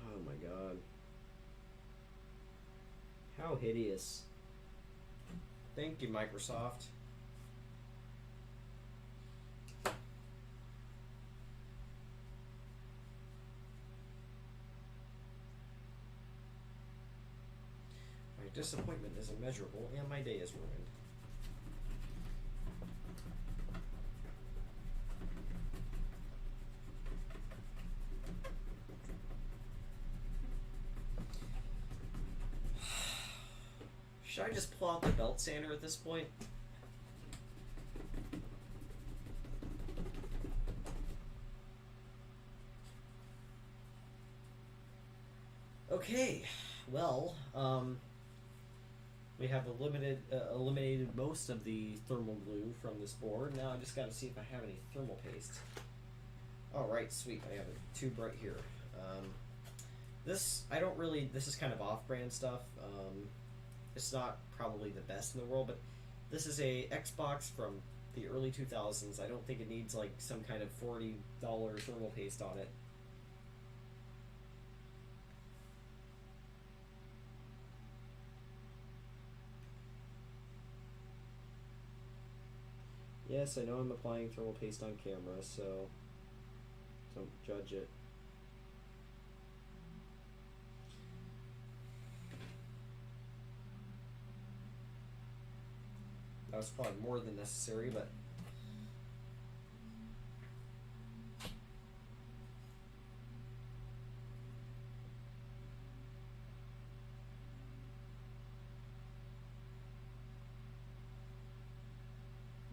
Oh my god. How hideous. Thank you, Microsoft. My disappointment is immeasurable, and my day is ruined. Should I just pull out the belt sander at this point? Okay, well, we have eliminated most of the thermal glue from this board. Now I just got to see if I have any thermal paste. Alright, sweet, I have a tube right here. This is kind of off-brand stuff. It's not probably the best in the world, but this is a Xbox from the early 2000s. I don't think it needs like some kind of $40 thermal paste on it. Yes, I know I'm applying thermal paste on camera, so don't judge it. That was probably more than necessary, but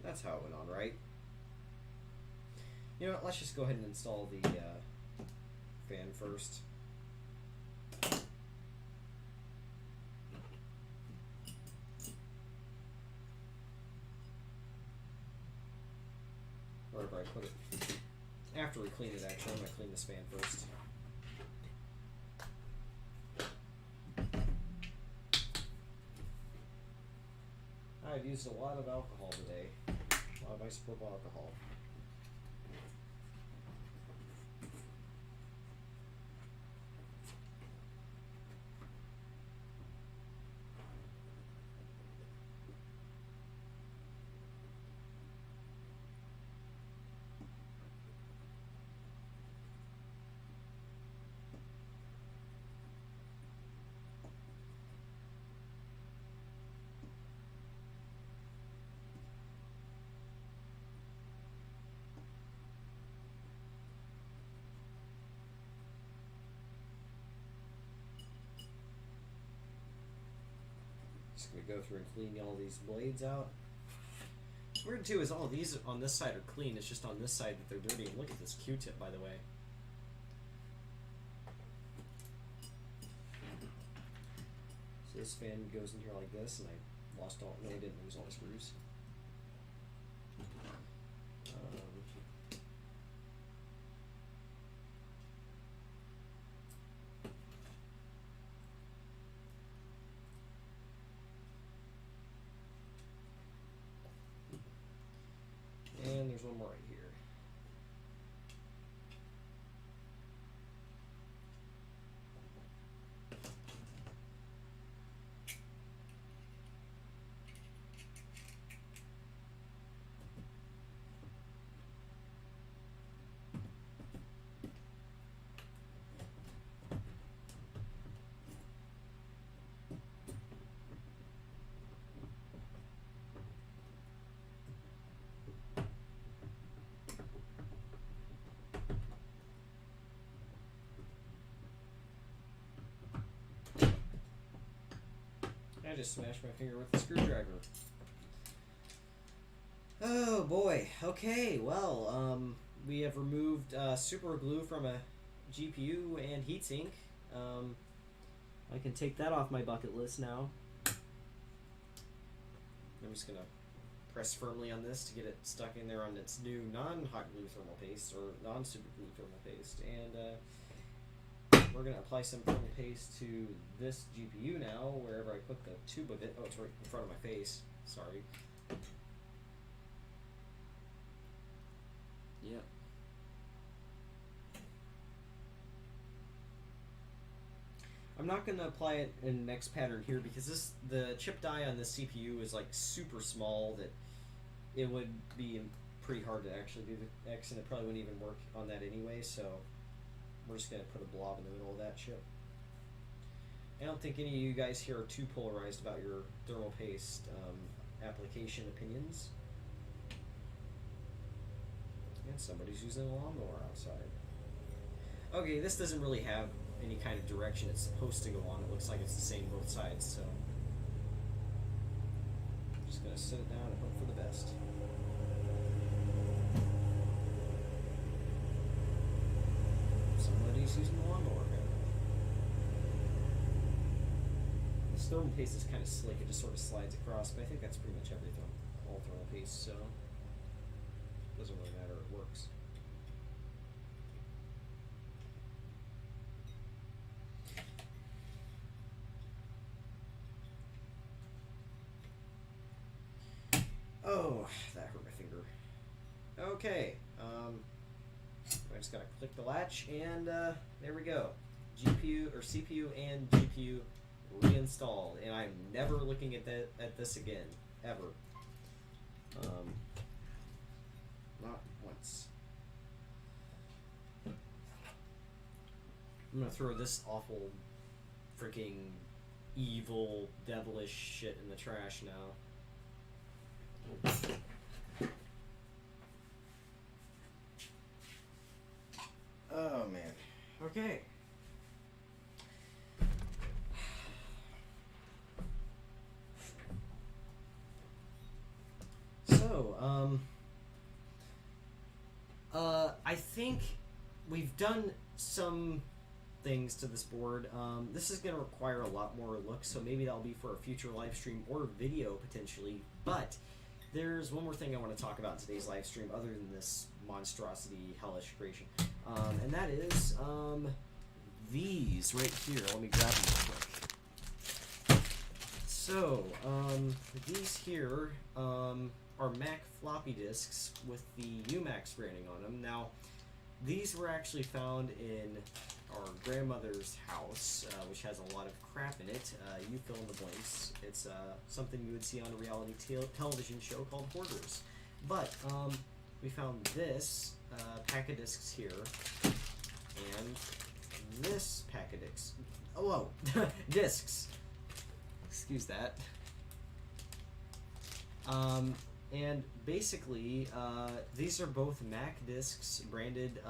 that's how it went on, right? You know what, let's just go ahead and install the fan first. Wherever I put it. After we clean it, actually, I'm going to clean this fan first. I've used a lot of alcohol today. A lot of isopropyl alcohol. Just gonna go through and clean all these blades out. What's weird too is all these on this side are clean. It's just on this side that they're dirty. And look at this Q-tip, by the way. So this fan goes in here like this, and I lost all. No, I didn't lose all the screws. And there's one more right here. I just smashed my finger with the screwdriver. Oh boy. Okay, well, we have removed super glue from a GPU and heatsink. I can take that off my bucket list now. I'm just gonna press firmly on this to get it stuck in there on its new non-hot glue thermal paste, or non-super glue thermal paste, and we're going to apply some thermal paste to this GPU now, wherever I put the tube of it. Oh, it's right in front of my face. Sorry. Yep. I'm I'm not going to apply it in the next pattern here because the chip die on this CPU is like super small that it would be pretty hard to actually do the X, and it probably wouldn't even work on that anyway, so we're just going to put a blob in the middle of that chip. I don't think any of you guys here are too polarized about your thermal paste application opinions. And somebody's using a lawnmower outside. Okay, this doesn't really have any kind of direction it's supposed to go on. It looks like it's the same both sides, so I'm just gonna sit it down and hope for the best. Somebody's using the lawnmower apparently. The thermal paste is kind of slick, it just sort of slides across, but I think that's pretty much everything, all thermal paste, so it doesn't really matter, it works. Oh, that hurt my finger. Okay, I just gotta click the latch, and there we go. GPU or CPU and GPU reinstalled, and I'm never looking at this again, ever. Not once. I'm gonna throw this awful, freaking, evil, devilish shit in the trash now. Oh man. Okay. So, I think we've done some things to this board. This is going to require a lot more looks, so maybe that'll be for a future live stream or video potentially, but there's one more thing I want to talk about in today's live stream other than this monstrosity, hellish creation. And that is these right here. Let me grab them real quick. So, these here are Mac floppy disks with the UMax branding on them. Now, these were actually found in our grandmother's house, which has a lot of crap in it. You fill in the blanks. It's something you would see on a reality television show called Hoarders. But we found this pack of discs here, and this pack of discs. Oh, whoa, discs. Excuse that. And basically, these are both Mac discs branded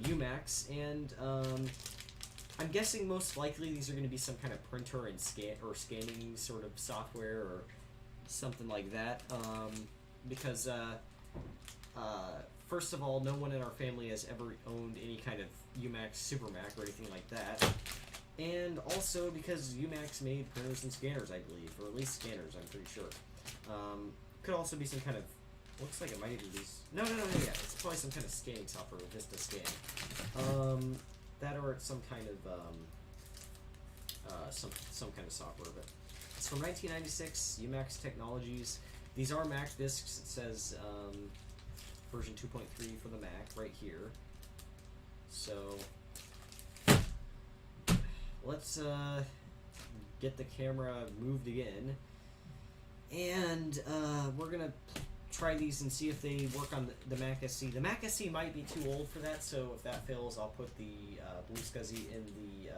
UMax, and I'm guessing most likely these are going to be some kind of printer and scanning sort of software or something like that. Because first of all, no one in our family has ever owned any kind of UMax Super Mac or anything like that. And also because UMax made printers and scanners, I believe, or at least scanners, I'm pretty sure. Could also be some kind of, looks like it might even be, no, yeah, it's probably some kind of scanning software with Vista Scan. That or it's some kind of, some kind of software, but it's from 1996, UMax Technologies. These are Mac discs. It says, version 2.3 for the Mac right here. So, let's, get the camera moved again. And we're going to try these and see if they work on the Mac SC. The Mac SC might be too old for that, so if that fails, I'll put the Blue SCSI in the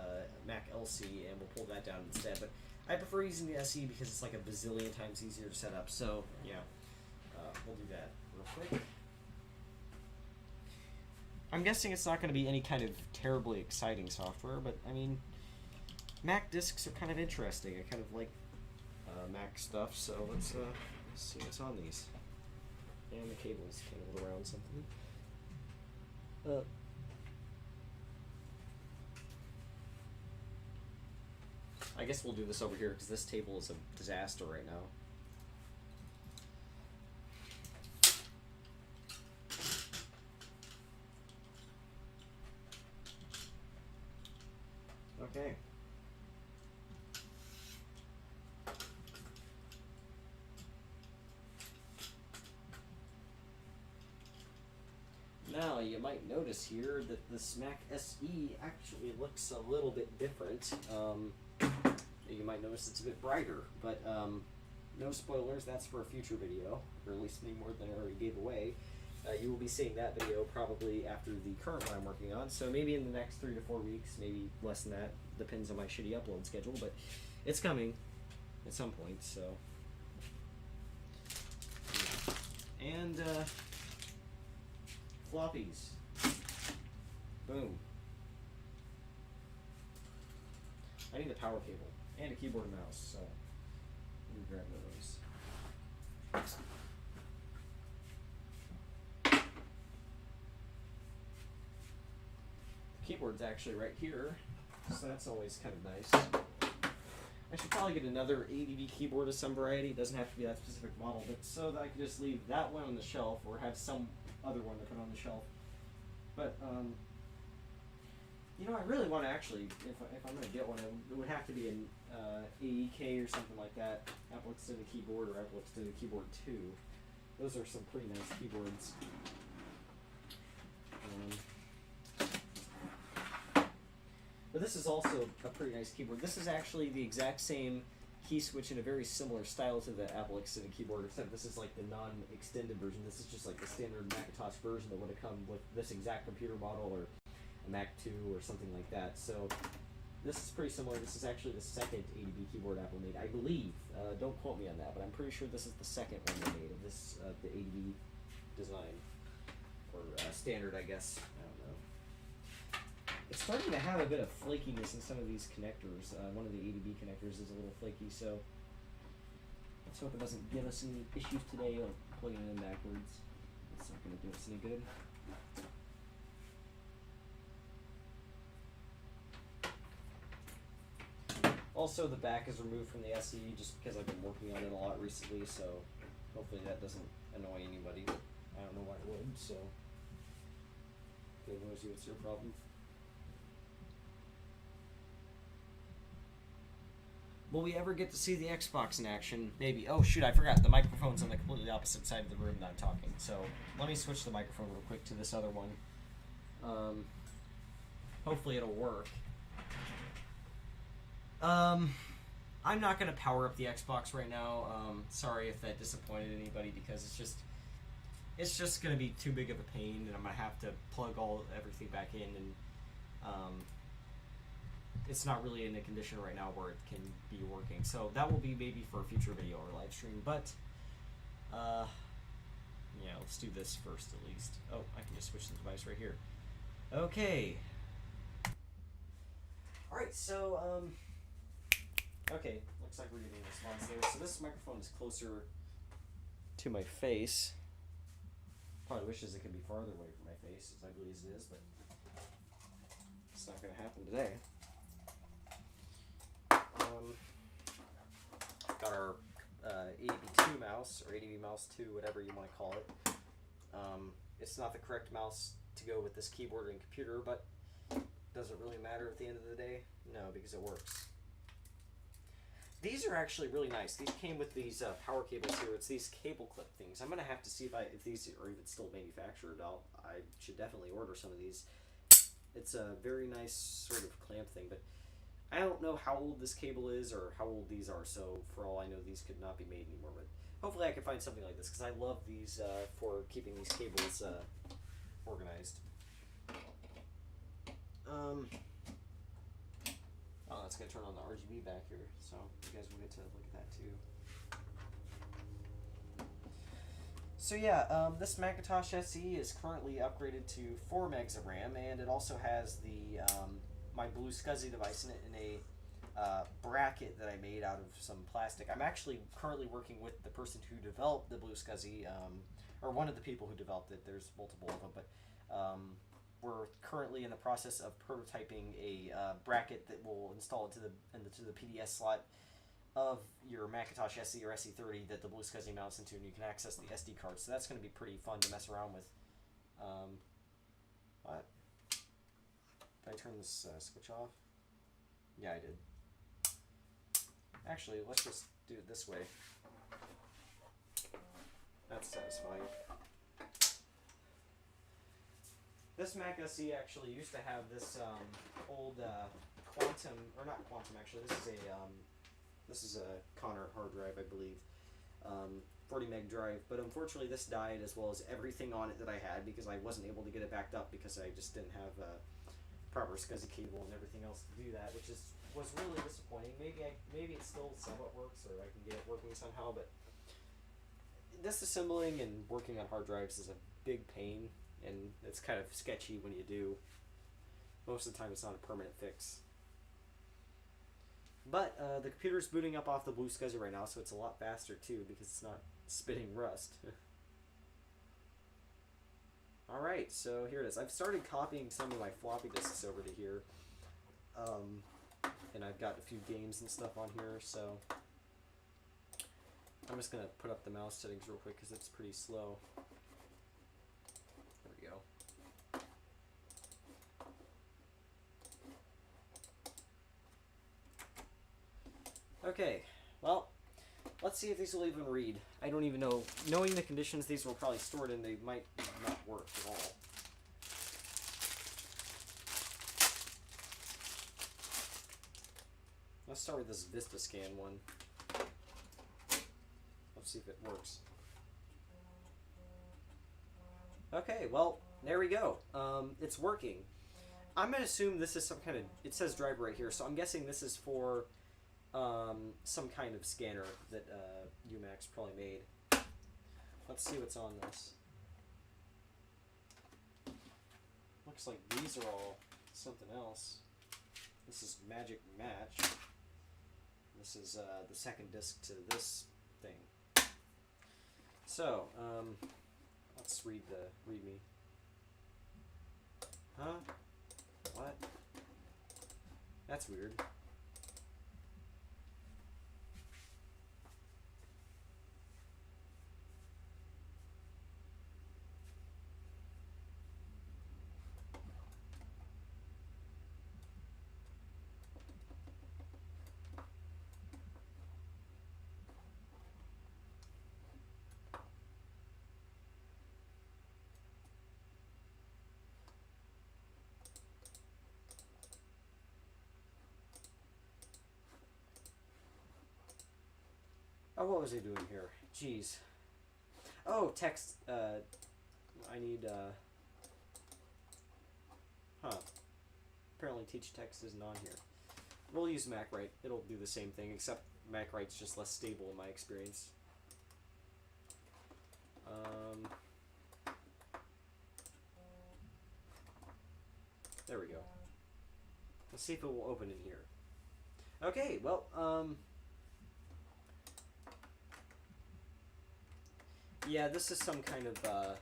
Mac LC, and we'll pull that down instead. But I prefer using the SE because it's like a bazillion times easier to set up. So, yeah, we'll do that real quick. I'm guessing it's not going to be any kind of terribly exciting software, but, I mean, Mac discs are kind of interesting. I kind of like Mac stuff, so let's see what's on these. And the cable's tangled around something. I guess we'll do this over here because this table is a disaster right now. Okay. Now, you might notice here that this Mac SE actually looks a little bit different. You might notice it's a bit brighter, but no spoilers, that's for a future video, or at least any more than I already gave away. You will be seeing that video probably after the current one I'm working on, so maybe in the next 3 to 4 weeks, maybe less than that, depends on my shitty upload schedule, but it's coming at some point, so. Yeah. And, floppies. Boom. I need a power cable and a keyboard and mouse, so let me grab those. The keyboard's actually right here, so that's always kind of nice. I should probably get another ADB keyboard of some variety. It doesn't have to be that specific model, but so that I can just leave that one on the shelf or have some other one to put on the shelf. But you know, I really want to actually, if I'm going to get one, it would have to be an AEK or something like that. Apple Extended Keyboard or Apple Extended Keyboard 2. Those are some pretty nice keyboards. But this is also a pretty nice keyboard. This is actually the exact same key switch in a very similar style to the Apple Extended Keyboard, except this is like the non-extended version. This is just like the standard Macintosh version that would have come with this exact computer model or a Mac 2 or something like that. So this is pretty similar. This is actually the second ADB keyboard Apple made, I believe. Don't quote me on that, but I'm pretty sure this is the second one they made of this, the ADB design. Or standard, I guess. I don't know. It's starting to have a bit of flakiness in some of these connectors. One of the ADB connectors is a little flaky, so let's hope it doesn't give us any issues today on plugging it in backwards. It's not going to do us any good. Also, the back is removed from the SE just because I've been working on it a lot recently, so hopefully that doesn't annoy anybody. I don't know why it would, so if it annoys you, it's your problem. Will we ever get to see the Xbox in action? Maybe. Oh shoot, I forgot. The microphone's on the completely opposite side of the room that I'm talking. So let me switch the microphone real quick to this other one. Hopefully it'll work. I'm not going to power up the Xbox right now. Sorry if that disappointed anybody, because it's just going to be too big of a pain, and I'm going to have to plug everything back in, and it's not really in a condition right now where it can be working. So that will be maybe for a future video or live stream, but yeah, let's do this first at least. Oh, I can just switch the device right here. Okay. Alright, so okay, looks like we're getting a response there. So this microphone is closer to my face. Probably wishes it could be farther away from my face, as ugly as it is, but it's not going to happen today. Got our ADB2 mouse, or ADB Mouse 2, whatever you want to call it. It's not the correct mouse to go with this keyboard and computer, but does it really matter at the end of the day? No, because it works. These are actually really nice. These came with these power cables here. It's these cable clip things. I'm going to have to see if these are even still manufactured. I should definitely order some of these. It's a very nice sort of clamp thing, but I don't know how old this cable is or how old these are, so for all I know, these could not be made anymore. But hopefully I can find something like this, because I love these for keeping these cables organized. Oh, that's going to turn on the RGB back here, so you guys will get to look at that too. So yeah, this Macintosh SE is currently upgraded to 4 megs of RAM, and it also has the my Blue SCSI device in it in a bracket that I made out of some plastic. I'm actually currently working with the person who developed the Blue SCSI, or one of the people who developed it. There's multiple of them, but we're currently in the process of prototyping a bracket that will install it to the PDS slot of your Macintosh SE or SE30 that the Blue SCSI mounts into, and you can access the SD card. So that's going to be pretty fun to mess around with. What? Did I turn this switch off? Yeah, I did. Actually, let's just do it this way. That's satisfying. This Mac SE actually used to have this old Quantum, or not Quantum actually. This is a Connor hard drive, I believe, 40 meg drive. But unfortunately, this died as well as everything on it that I had because I wasn't able to get it backed up because I just didn't have proper SCSI cable and everything else to do that, which was really disappointing. Maybe it still somewhat works, or I can get it working somehow, but disassembling and working on hard drives is a big pain, and it's kind of sketchy when you do. Most of the time it's not a permanent fix. But the computer's booting up off the blue SCSI right now, so it's a lot faster too because it's not spitting rust. Alright, so here it is. I've started copying some of my floppy disks over to here. And I've got a few games and stuff on here, so I'm just going to put up the mouse settings real quick because it's pretty slow. There we go. Okay, well, let's see if these will even read. I don't even know. Knowing the conditions these were probably stored in, they might not work at all. Let's start with this Vista Scan one. Let's see if it works. Okay, well, there we go. It's working. I'm going to assume this is some kind of... It says driver right here, so I'm guessing this is for some kind of scanner that UMAX probably made. Let's see what's on this. Looks like these are all something else. This is Magic Match. This is the second disc to this thing. So, let's read the README. Huh? What? That's weird. Oh, what was he doing here? Jeez. Oh, text. I need. Huh. Apparently, teach text isn't on here. We'll use MacWrite. It'll do the same thing, except MacWrite's just less stable in my experience. There we go. Let's see if it will open in here. Okay, well, yeah, this is some kind of, huh?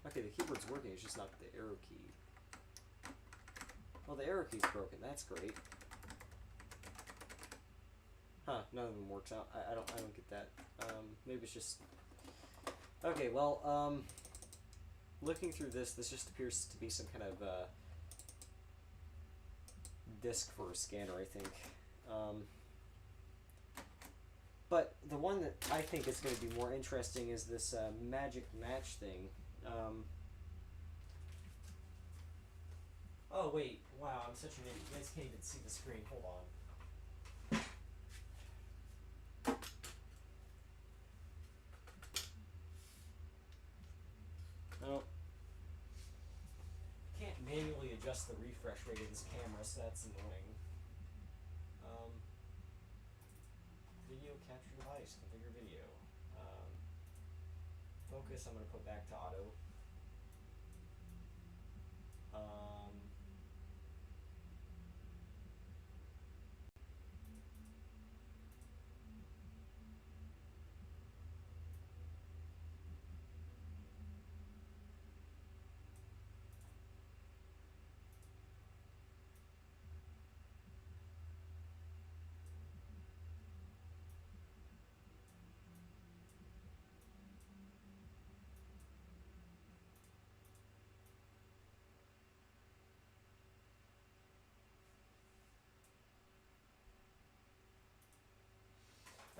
Okay, the keyboard's working, it's just not the arrow key. Well, the arrow key's broken, that's great. Huh, none of them works out. I don't get that. Maybe it's just... Okay, well, looking through this just appears to be some kind of, disc for a scanner, I think. But the one that I think is going to be more interesting is this Magic Match thing. Oh, wait. Wow, I'm such an idiot. You guys can't even see the screen. Hold on. Oh. Can't manually adjust the refresh rate of this camera, so that's annoying. Video capture device, configure video. Focus, I'm going to put back to auto.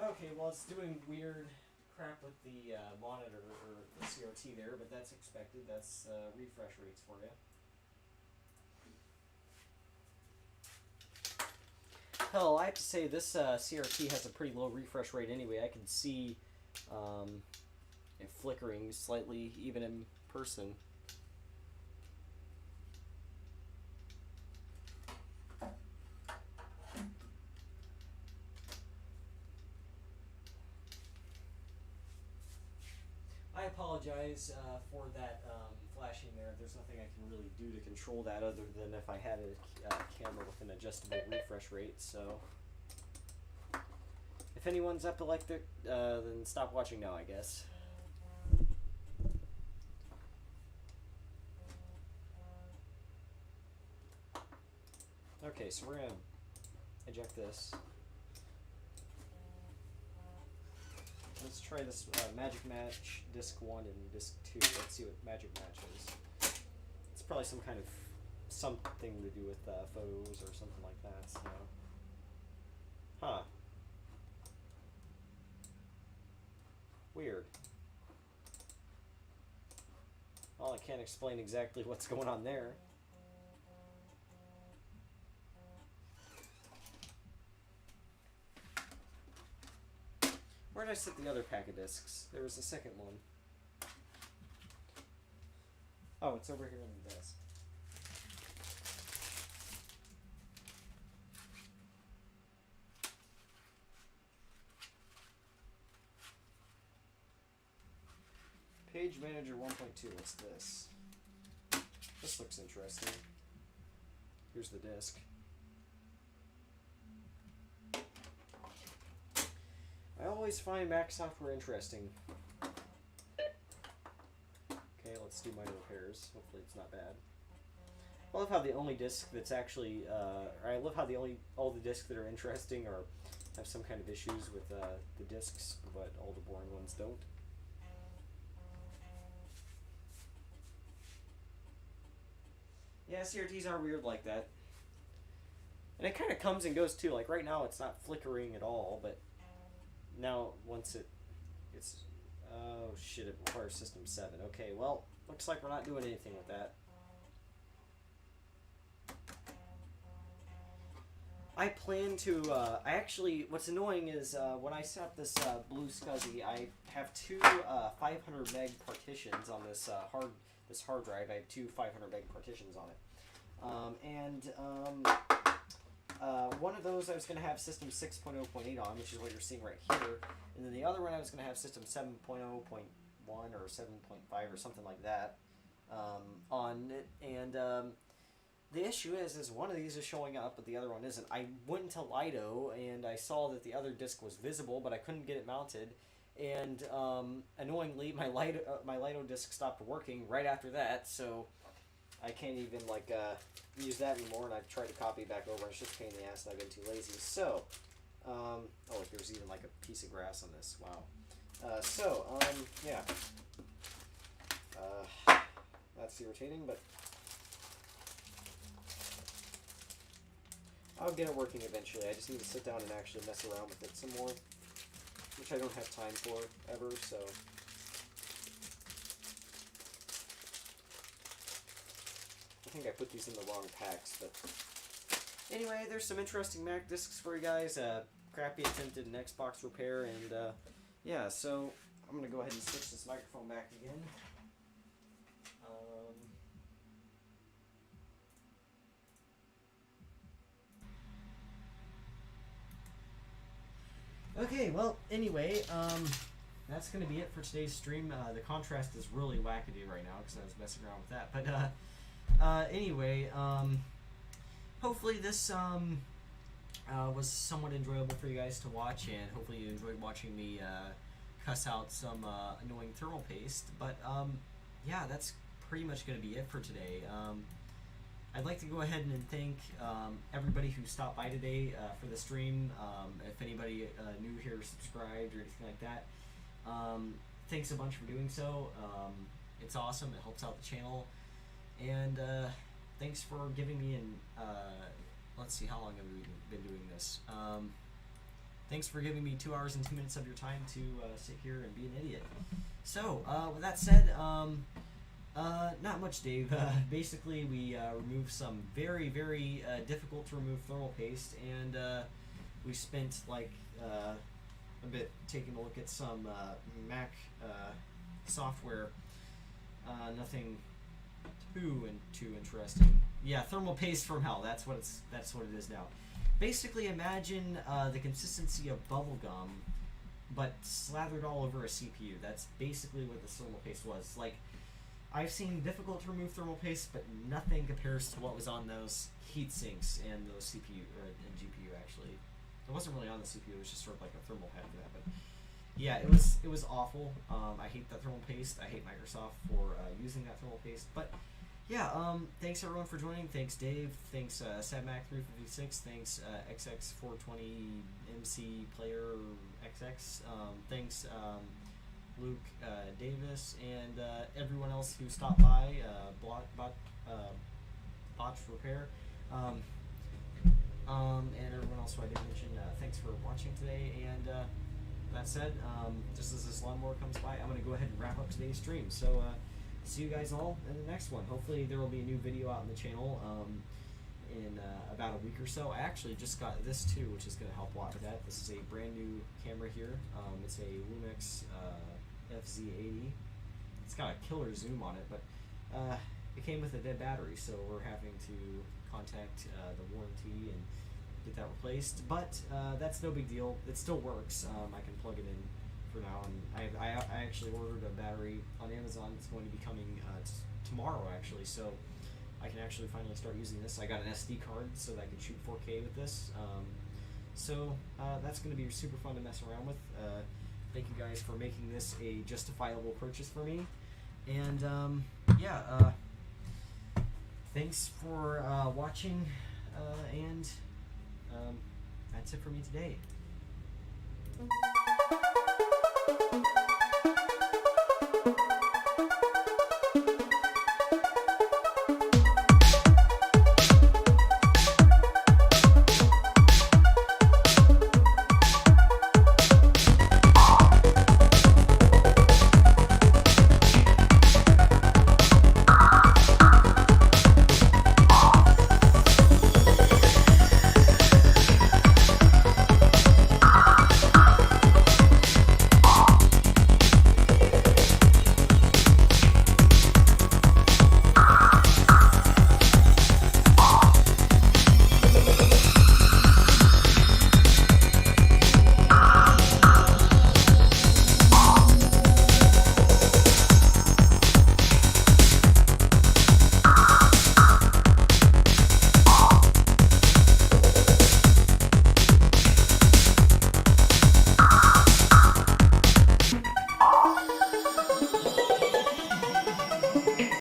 Okay, well, it's doing weird crap with the monitor or the CRT there, but that's expected. That's refresh rates for you. Hell, I have to say this CRT has a pretty low refresh rate anyway. I can see it flickering slightly even in person. I apologize for that flashing there. There's nothing I can really do to control that other than if I had a camera with an adjustable refresh rate. So, if anyone's epileptic, then stop watching now, I guess. Okay, so we're gonna eject this. Let's try this Magic Match Disc 1 and Disc 2. Let's see what Magic Match is. It's probably some kind of something to do with photos or something like that, so. Huh. Weird. Well, I can't explain exactly what's going on there. Where did I set the other pack of discs? There was a second one. Oh, it's over here on the desk. Page Manager 1.2, what's this? This looks interesting. Here's the disc. I always find Mac software interesting. Okay, let's do minor repairs. Hopefully it's not bad. I love how the only disc that's actually, I love how all the discs that are interesting or have some kind of issues with the discs, but all the boring ones don't. Yeah, CRTs are weird like that. And it kind of comes and goes too. Like right now it's not flickering at all, but now once it's, oh shit, it requires System 7. Okay, well, looks like we're not doing anything with that. I plan to, I actually, what's annoying is when I set up this blue SCSI, I have two 500 meg partitions on this hard drive. I have two 500 meg partitions on it. One of those I was going to have System 6.0.8 on, which is what you're seeing right here. And then the other one I was going to have System 7.0.1 or 7.5 or something like that on it. And the issue is one of these is showing up, but the other one isn't. I went into Lido, and I saw that the other disc was visible, but I couldn't get it mounted. And annoyingly, my Lido disc stopped working right after that, so I can't even use that anymore. And I've tried to copy it back over. It's just a pain in the ass, and I've been too lazy. So, oh, look, there's even like a piece of grass on this. Wow. Yeah. That's irritating, but I'll get it working eventually. I just need to sit down and actually mess around with it some more, which I don't have time for ever, so. I think I put these in the wrong packs, but anyway, there's some interesting Mac discs for you guys. Crappy attempted an Xbox repair, and yeah, so I'm going to go ahead and switch this microphone back again. Okay, well, anyway, that's going to be it for today's stream. The contrast is really wackady right now because I was messing around with that. But anyway, hopefully this was somewhat enjoyable for you guys to watch, and hopefully you enjoyed watching me cuss out some annoying thermal paste. But yeah, that's pretty much going to be it for today. I'd like to go ahead and thank everybody who stopped by today for the stream. If anybody new here subscribed or anything like that, thanks a bunch for doing so. It's awesome. It helps out the channel. And thanks for giving me an, let's see, how long have we been doing this? thanks for giving me 2 hours and 2 minutes of your time to sit here and be an idiot. So, with that said, not much, Dave. Basically, we removed some very, very difficult to remove thermal paste, and we spent like a bit taking a look at some Mac software. Nothing too interesting. Yeah, thermal paste from hell. That's what it is now. Basically, imagine the consistency of bubble gum, but slathered all over a CPU. That's basically what the thermal paste was. Like, I've seen difficult to remove thermal paste, but nothing compares to what was on those heat sinks and those CPU and GPU. Actually, it wasn't really on the CPU. It was just sort of like a thermal pad for that. But yeah, it was awful. I hate that thermal paste. I hate Microsoft for using that thermal paste. But yeah, thanks everyone for joining. Thanks Dave. Thanks SadMac356. Thanks XX420MC Player XX. Thanks Luke Davis and everyone else who stopped by. Botch Repair. And everyone else who I didn't mention. Thanks for watching today. And that said, just as this lawnmower comes by, I'm going to go ahead and wrap up today's stream. So see you guys all in the next one. Hopefully there will be a new video out on the channel in about a week or so. I actually just got this too, which is going to help a lot with that. This is a brand new camera here. It's a Lumix FZ80. It's got a killer zoom on it, but it came with a dead battery, so we're having to contact the warranty and get that replaced. But that's no big deal. It still works. I can plug it in for now, and I actually ordered a battery on Amazon. It's going to be coming tomorrow, actually, so I can actually finally start using this. I got an SD card so that I can shoot 4K with this. So that's going to be super fun to mess around with. Thank you guys for making this a justifiable purchase for me. And yeah, thanks for watching, and that's it for me today.